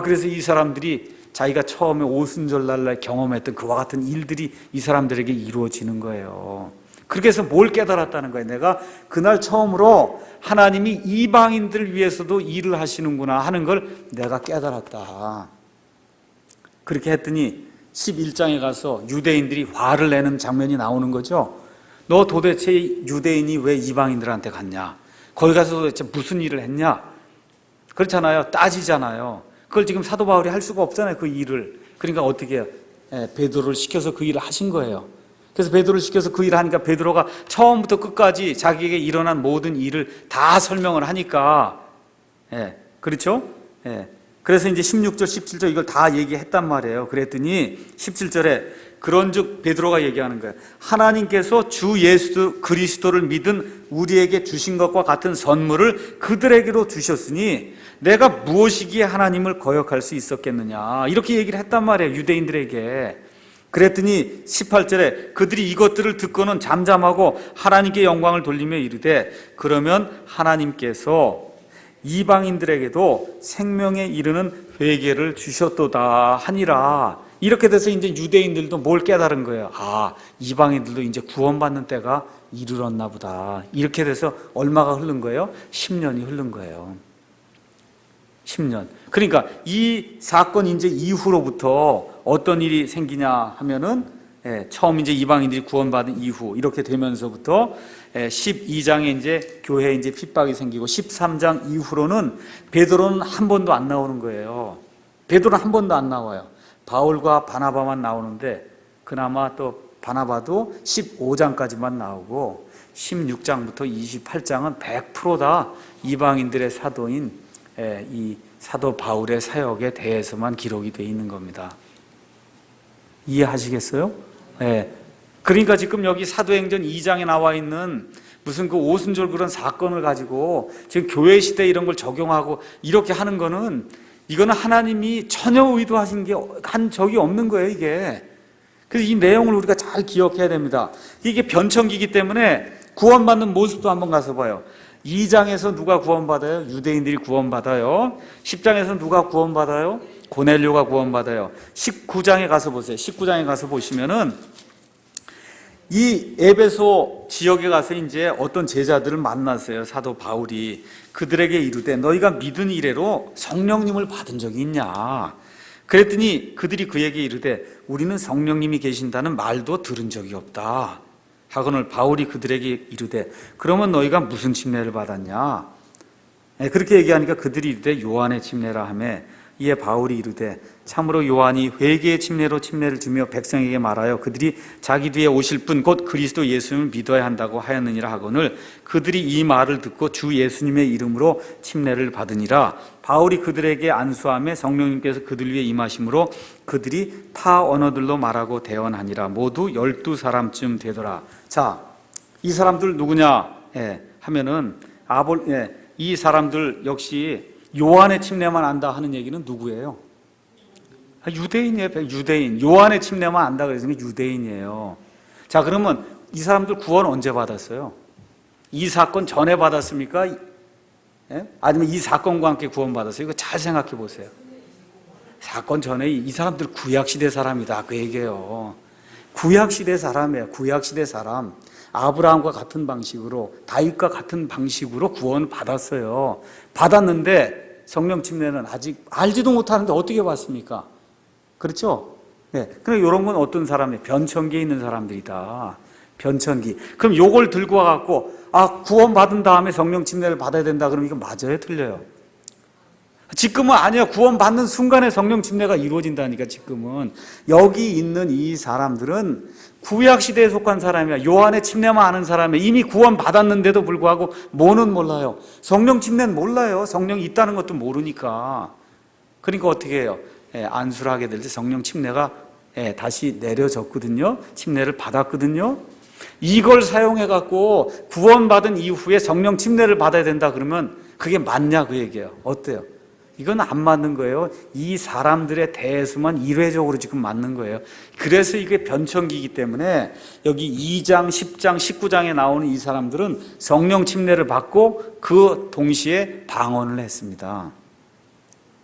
그래서 이 사람들이 자기가 처음에 오순절날 경험했던 그와 같은 일들이 이 사람들에게 이루어지는 거예요. 그렇게 해서 뭘 깨달았다는 거예요? 내가 그날 처음으로 하나님이 이방인들을 위해서도 일을 하시는구나 하는 걸 내가 깨달았다. 그렇게 했더니 11장에 가서 유대인들이 화를 내는 장면이 나오는 거죠. 너 도대체 유대인이 왜 이방인들한테 갔냐? 거기 가서 도대체 무슨 일을 했냐? 그렇잖아요. 따지잖아요. 그걸 지금 사도 바울이 할 수가 없잖아요, 그 일을. 그러니까 어떻게 해요? 베드로를 시켜서 그 일을 하신 거예요. 그래서 베드로를 시켜서 그 일을 하니까 베드로가 처음부터 끝까지 자기에게 일어난 모든 일을 다 설명을 하니까, 그렇죠? 그래서 이제 16절, 17절 이걸 다 얘기했단 말이에요. 그랬더니 17절에 그런즉 베드로가 얘기하는 거예요. 하나님께서 주 예수 그리스도를 믿은 우리에게 주신 것과 같은 선물을 그들에게로 주셨으니 내가 무엇이기에 하나님을 거역할 수 있었겠느냐, 이렇게 얘기를 했단 말이에요, 유대인들에게. 그랬더니 18절에 그들이 이것들을 듣고는 잠잠하고 하나님께 영광을 돌리며 이르되 그러면 하나님께서 이방인들에게도 생명에 이르는 회개를 주셨도다 하니라. 이렇게 돼서 이제 유대인들도 뭘 깨달은 거예요? 이방인들도 이제 구원받는 때가 이르렀나 보다. 이렇게 돼서 얼마가 흐른 거예요? 10년이 흐른 거예요. 10년. 그러니까 이 사건 이제 이후로부터 어떤 일이 생기냐 하면은, 처음 이제 이방인들이 구원받은 이후 이렇게 되면서부터 12장에 이제 교회에 이제 핍박이 생기고 13장 이후로는 베드로는 한 번도 안 나오는 거예요. 베드로는 한 번도 안 나와요. 바울과 바나바만 나오는데 그나마 또 바나바도 15장까지만 나오고 16장부터 28장은 100%다 이방인들의 사도인 이 사도 바울의 사역에 대해서만 기록이 되어 있는 겁니다. 이해하시겠어요? 그러니까 지금 여기 사도행전 2장에 나와 있는 무슨 그 오순절 그런 사건을 가지고 지금 교회 시대 이런 걸 적용하고 이렇게 하는 거는, 이거는 하나님이 전혀 의도하신 게 한 적이 없는 거예요, 이게. 그래서 이 내용을 우리가 잘 기억해야 됩니다. 이게 변천기이기 때문에 구원받는 모습도 한번 가서 봐요. 2장에서 누가 구원받아요? 유대인들이 구원받아요. 10장에서 누가 구원받아요? 고넬료가 구원받아요. 19장에 가서 보세요. 19장에 가서 보시면은 이 에베소 지역에 가서 이제 어떤 제자들을 만났어요, 사도 바울이. 그들에게 이르되 너희가 믿은 이래로 성령님을 받은 적이 있냐? 그랬더니 그들이 그에게 이르되 우리는 성령님이 계신다는 말도 들은 적이 없다 하거늘 바울이 그들에게 이르되 그러면 너희가 무슨 침례를 받았냐? 그렇게 얘기하니까 그들이 이르되 요한의 침례라 하며 이에 바울이 이르되 참으로 요한이 회개의 침례로 침례를 주며 백성에게 말하여 그들이 자기 뒤에 오실 분 곧 그리스도 예수님을 믿어야 한다고 하였느니라 하거늘 그들이 이 말을 듣고 주 예수님의 이름으로 침례를 받으니라. 바울이 그들에게 안수하며 성령님께서 그들 위에 임하심으로 그들이 타 언어들로 말하고 대언하니라. 모두 12사람쯤 되더라. 자, 이 사람들 누구냐 하면은 이 사람들 역시 요한의 침례만 안다 하는 얘기는 누구예요? 유대인이에요. 유대인. 요한의 침례만 안다 그랬으니까 유대인이에요. 자, 그러면 이 사람들 구원 언제 받았어요? 이 사건 전에 받았습니까? 아니면 이 사건과 함께 구원 받았어요? 이거 잘 생각해 보세요. 사건 전에 이 사람들 구약시대 사람이다 그 얘기예요. 구약시대 사람이에요. 구약시대 사람. 아브라함과 같은 방식으로, 다윗과 같은 방식으로 구원 받았어요. 받았는데 성령 침례는 아직 알지도 못하는데 어떻게 받습니까? 그렇죠? 그럼 이런 건 어떤 사람이에요? 변천기에 있는 사람들이다. 변천기. 그럼 요걸 들고 와갖고 구원 받은 다음에 성령 침례를 받아야 된다. 그럼 이거 맞아요? 틀려요? 지금은 아니야. 구원 받는 순간에 성령 침례가 이루어진다니까. 지금은 여기 있는 이 사람들은 구약 시대에 속한 사람이야. 요한의 침례만 아는 사람이야. 이미 구원 받았는데도 불구하고 뭐는 몰라요? 성령 침례는 몰라요. 성령이 있다는 것도 모르니까. 그러니까 어떻게 해요? 안수를 하게 될 때 성령 침례가 다시 내려졌거든요. 침례를 받았거든요. 이걸 사용해 갖고 구원받은 이후에 성령 침례를 받아야 된다 그러면 그게 맞냐 그 얘기예요. 어때요? 이건 안 맞는 거예요. 이 사람들에 대해서만 일회적으로 지금 맞는 거예요. 그래서 이게 변천기이기 때문에 여기 2장, 10장, 19장에 나오는 이 사람들은 성령 침례를 받고 그 동시에 방언을 했습니다.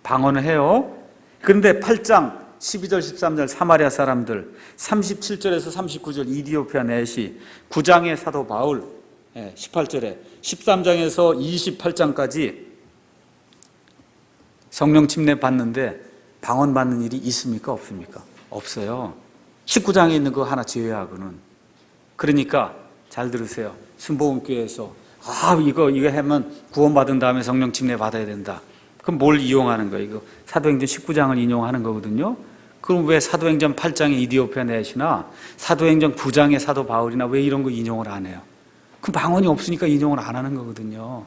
방언을 해요. 그런데 8장 12절 13절 사마리아 사람들, 37절에서 39절 이디오피아 내시, 9장의 사도 바울, 18절에 13장에서 28장까지 성령 침례 받는데 방언 받는 일이 있습니까? 없습니까? 없어요. 19장에 있는 거 하나 제외하고는. 그러니까 잘 들으세요. 순복음교회에서 이거 하면 구원받은 다음에 성령 침례 받아야 된다. 그럼 뭘 이용하는 거예요? 이거 사도행전 19장을 인용하는 거거든요. 그럼 왜 사도행전 8장의 이디오피아 내시나 사도행전 9장의 사도 바울이나 왜 이런 거 인용을 안 해요? 그럼 방언이 없으니까 인용을 안 하는 거거든요.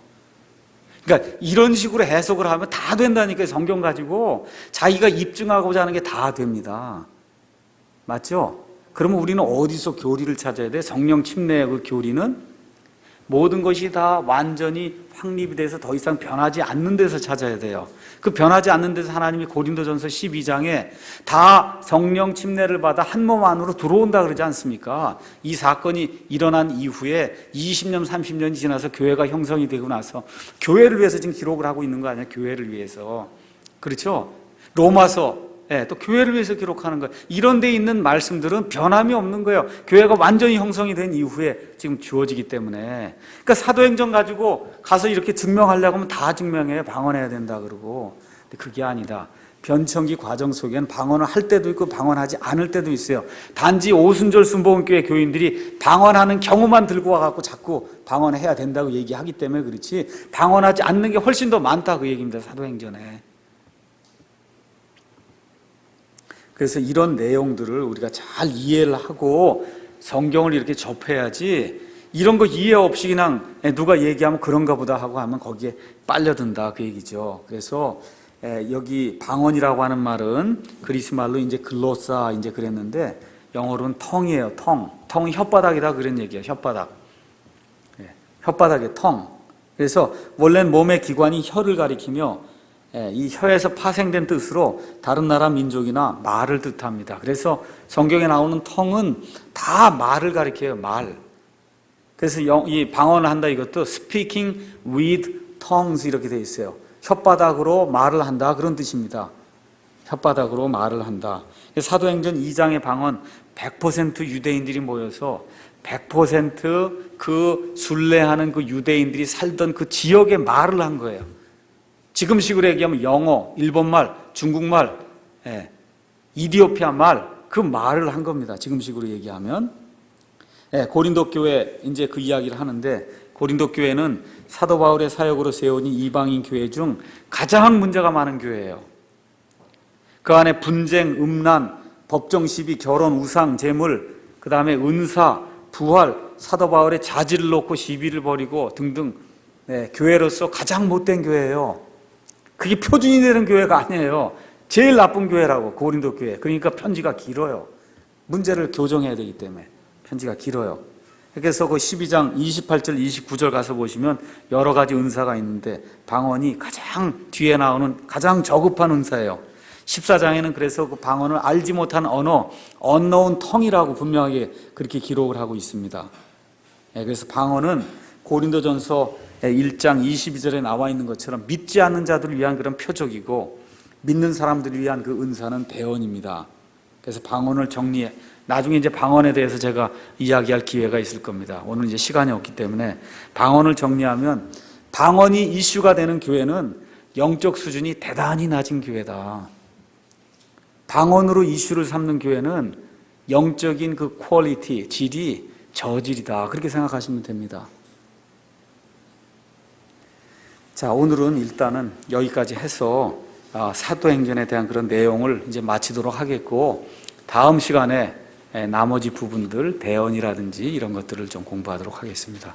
그러니까 이런 식으로 해석을 하면 다 된다니까요. 성경 가지고 자기가 입증하고자 하는 게 다 됩니다. 맞죠? 그러면 우리는 어디서 교리를 찾아야 돼? 성령 침례의 그 교리는 모든 것이 다 완전히 확립이 돼서 더 이상 변하지 않는 데서 찾아야 돼요. 그 변하지 않는 데서 하나님이 고린도전서 12장에 다 성령 침례를 받아 한 몸 안으로 들어온다 그러지 않습니까? 이 사건이 일어난 이후에 20년, 30년이 지나서 교회가 형성이 되고 나서 교회를 위해서 지금 기록을 하고 있는 거 아니에요? 교회를 위해서. 그렇죠? 로마서 또 교회를 위해서 기록하는 거예요. 이런 데 있는 말씀들은 변함이 없는 거예요. 교회가 완전히 형성이 된 이후에 지금 주어지기 때문에. 그러니까 사도행전 가지고 가서 이렇게 증명하려고 하면 다 증명해요. 방언해야 된다 그러고. 근데 그게 아니다. 변천기 과정 속에는 방언을 할 때도 있고 방언하지 않을 때도 있어요. 단지 오순절 순복음교회 교인들이 방언하는 경우만 들고 와갖고 자꾸 방언해야 된다고 얘기하기 때문에 그렇지 방언하지 않는 게 훨씬 더 많다 그 얘기입니다. 사도행전에. 그래서 이런 내용들을 우리가 잘 이해를 하고 성경을 이렇게 접해야지 이런 거 이해 없이 그냥 누가 얘기하면 그런가 보다 하고 하면 거기에 빨려든다 그 얘기죠. 그래서 여기 방언이라고 하는 말은 그리스 말로 이제 글로사 이제 그랬는데 영어로는 텅이에요. 텅이 혓바닥이다 그런 얘기예요. 혓바닥. 혓바닥의 텅. 그래서 원래는 몸의 기관이 혀를 가리키며 이 혀에서 파생된 뜻으로 다른 나라 민족이나 말을 뜻합니다. 그래서 성경에 나오는 텅은 다 말을 가리켜요. 말. 그래서 이 방언을 한다 이것도 speaking with tongues 이렇게 돼 있어요. 혓바닥으로 말을 한다 그런 뜻입니다. 혓바닥으로 말을 한다. 사도행전 2장의 방언 100% 유대인들이 모여서 100% 그 순례하는 그 유대인들이 살던 그 지역의 말을 한 거예요. 지금식으로 얘기하면 영어, 일본말, 중국말, 이디오피아 말, 그 말을 한 겁니다. 지금식으로 얘기하면. 고린도 교회 이제 그 이야기를 하는데, 고린도 교회는 사도 바울의 사역으로 세운 이방인 교회 중 가장 문제가 많은 교회예요. 그 안에 분쟁, 음란, 법정 시비, 결혼, 우상, 재물, 그 다음에 은사, 부활, 사도 바울의 자질을 놓고 시비를 벌이고 등등, 교회로서 가장 못된 교회예요. 그게 표준이 되는 교회가 아니에요. 제일 나쁜 교회라고, 고린도 교회. 그러니까 편지가 길어요. 문제를 교정해야 되기 때문에 편지가 길어요. 그래서 그 12장 28절 29절 가서 보시면 여러 가지 은사가 있는데, 방언이 가장 뒤에 나오는 가장 저급한 은사예요. 14장에는 그래서 그 방언을 알지 못한 언어, unknown tongue이라고 분명하게 그렇게 기록을 하고 있습니다. 그래서 방언은 고린도전서 1장 22절에 나와 있는 것처럼 믿지 않는 자들을 위한 그런 표적이고, 믿는 사람들을 위한 그 은사는 대언입니다. 그래서 방언을 정리해, 나중에 이제 방언에 대해서 제가 이야기할 기회가 있을 겁니다. 오늘 이제 시간이 없기 때문에 방언을 정리하면, 방언이 이슈가 되는 교회는 영적 수준이 대단히 낮은 교회다. 방언으로 이슈를 삼는 교회는 영적인 그 퀄리티, 질이 저질이다. 그렇게 생각하시면 됩니다. 자, 오늘은 일단은 여기까지 해서 사도행전에 대한 그런 내용을 이제 마치도록 하겠고, 다음 시간에 나머지 부분들, 대언이라든지 이런 것들을 좀 공부하도록 하겠습니다.